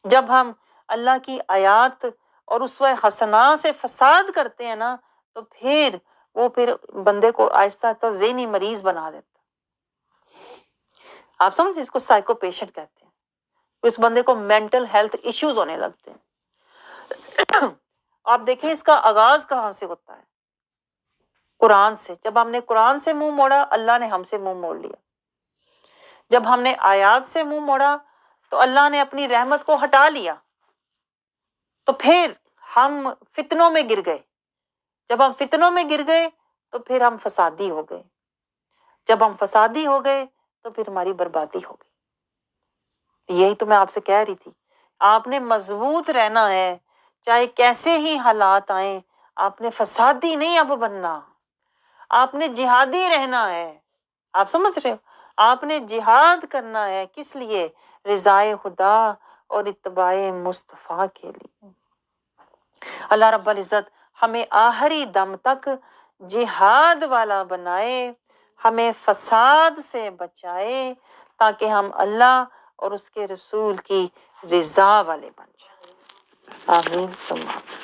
جب ہم اللہ کی آیات اور اسوہ حسنہ سے فساد کرتے ہیں نا، تو پھر بندے کو آہستہ آہستہ ذہنی مریض بنا دیتا۔ آپ سمجھیں اس کو سائیکو پیشنٹ کہتے ہیں، اس بندے کو مینٹل ہیلتھ ایشوز ہونے لگتے ہیں۔ آپ دیکھیں اس کا آغاز کہاں سے ہوتا ہے؟ قرآن سے۔ جب ہم نے قرآن سے منہ موڑا اللہ نے ہم سے منہ موڑ لیا، جب ہم نے آیات سے منہ موڑا تو اللہ نے اپنی رحمت کو ہٹا لیا، تو پھر ہم فتنوں میں گر گئے، جب ہم فتنوں میں گر گئے تو پھر ہم فسادی ہو گئے، جب ہم فسادی ہو گئے تو پھر ہماری بربادی ہو گئی۔ یہی تو میں آپ سے کہہ رہی تھی، آپ نے مضبوط رہنا ہے، چاہے کیسے ہی حالات آئیں، آپ نے فسادی نہیں اب بننا، آپ نے جہادی رہنا ہے۔ آپ سمجھ رہے ہو؟ آپ نے جہاد کرنا ہے، کس لیے؟ رضائے خدا اور اتباع مصطفیٰ کے لیے۔ اللہ رب العزت ہمیں آخری دم تک جہاد والا بنائے، ہمیں فساد سے بچائے، تاکہ ہم اللہ اور اس کے رسول کی رضا والے بن جائیں۔ آمین ثم آمین۔